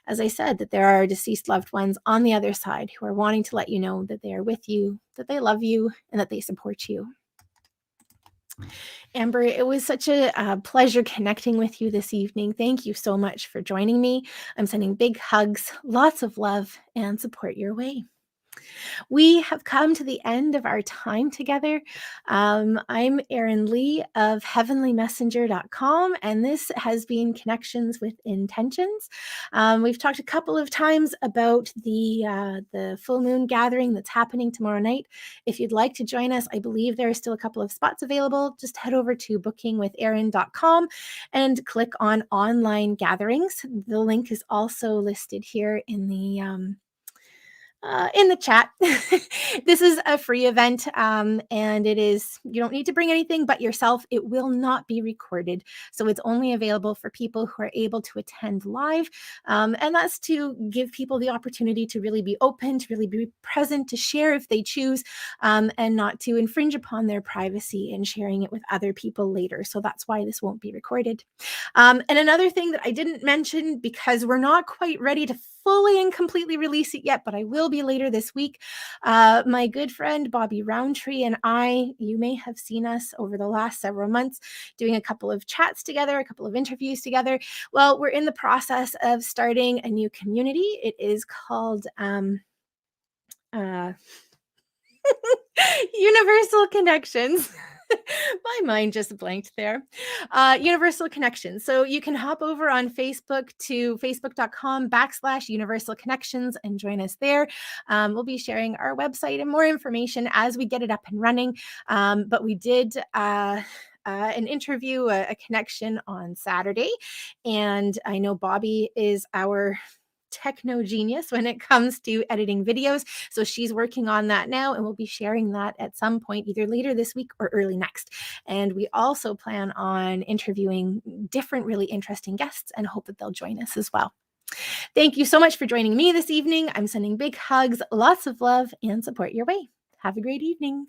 Speaker 1: as I said, that there are deceased loved ones on the other side who are wanting to let you know that they are with you, that they love you, and that they support you. Amber, it was such a pleasure connecting with you this evening. Thank you so much for joining me. I'm sending big hugs, lots of love, and support your way. We have come to the end of our time together. I'm Erin Lee of heavenlymessenger.com, and this has been Connections with Intentions. We've talked a couple of times about the full moon gathering that's happening tomorrow night. If you'd like to join us, I believe there are still a couple of spots available. Just head over to bookingwitherin.com and click on online gatherings. The link is also listed here in the in the chat. This is a free event, and you don't need to bring anything but yourself. It will not be recorded. So it's only available for people who are able to attend live. And that's to give people the opportunity to really be open, to really be present, to share if they choose, and not to infringe upon their privacy in sharing it with other people later. So that's why this won't be recorded. And another thing that I didn't mention, because we're not quite ready to fully and completely release it yet, but I will be later this week. My good friend Bobby Roundtree and I, you may have seen us over the last several months doing a couple of chats together, a couple of interviews together. Well, we're in the process of starting a new community. It is called uh, Universal Connections. My mind just blanked there. Universal Connections. So you can hop over on Facebook to facebook.com/Universal Connections and join us there. We'll be sharing our website and more information as we get it up and running. But we did an interview, a connection on Saturday. And I know Bobby is our techno genius when it comes to editing videos. So she's working on that now, and we'll be sharing that at some point, either later this week or early next. And we also plan on interviewing different, really interesting guests and hope that they'll join us as well. Thank you so much for joining me this evening. I'm sending big hugs, lots of love, and support your way. Have a great evening.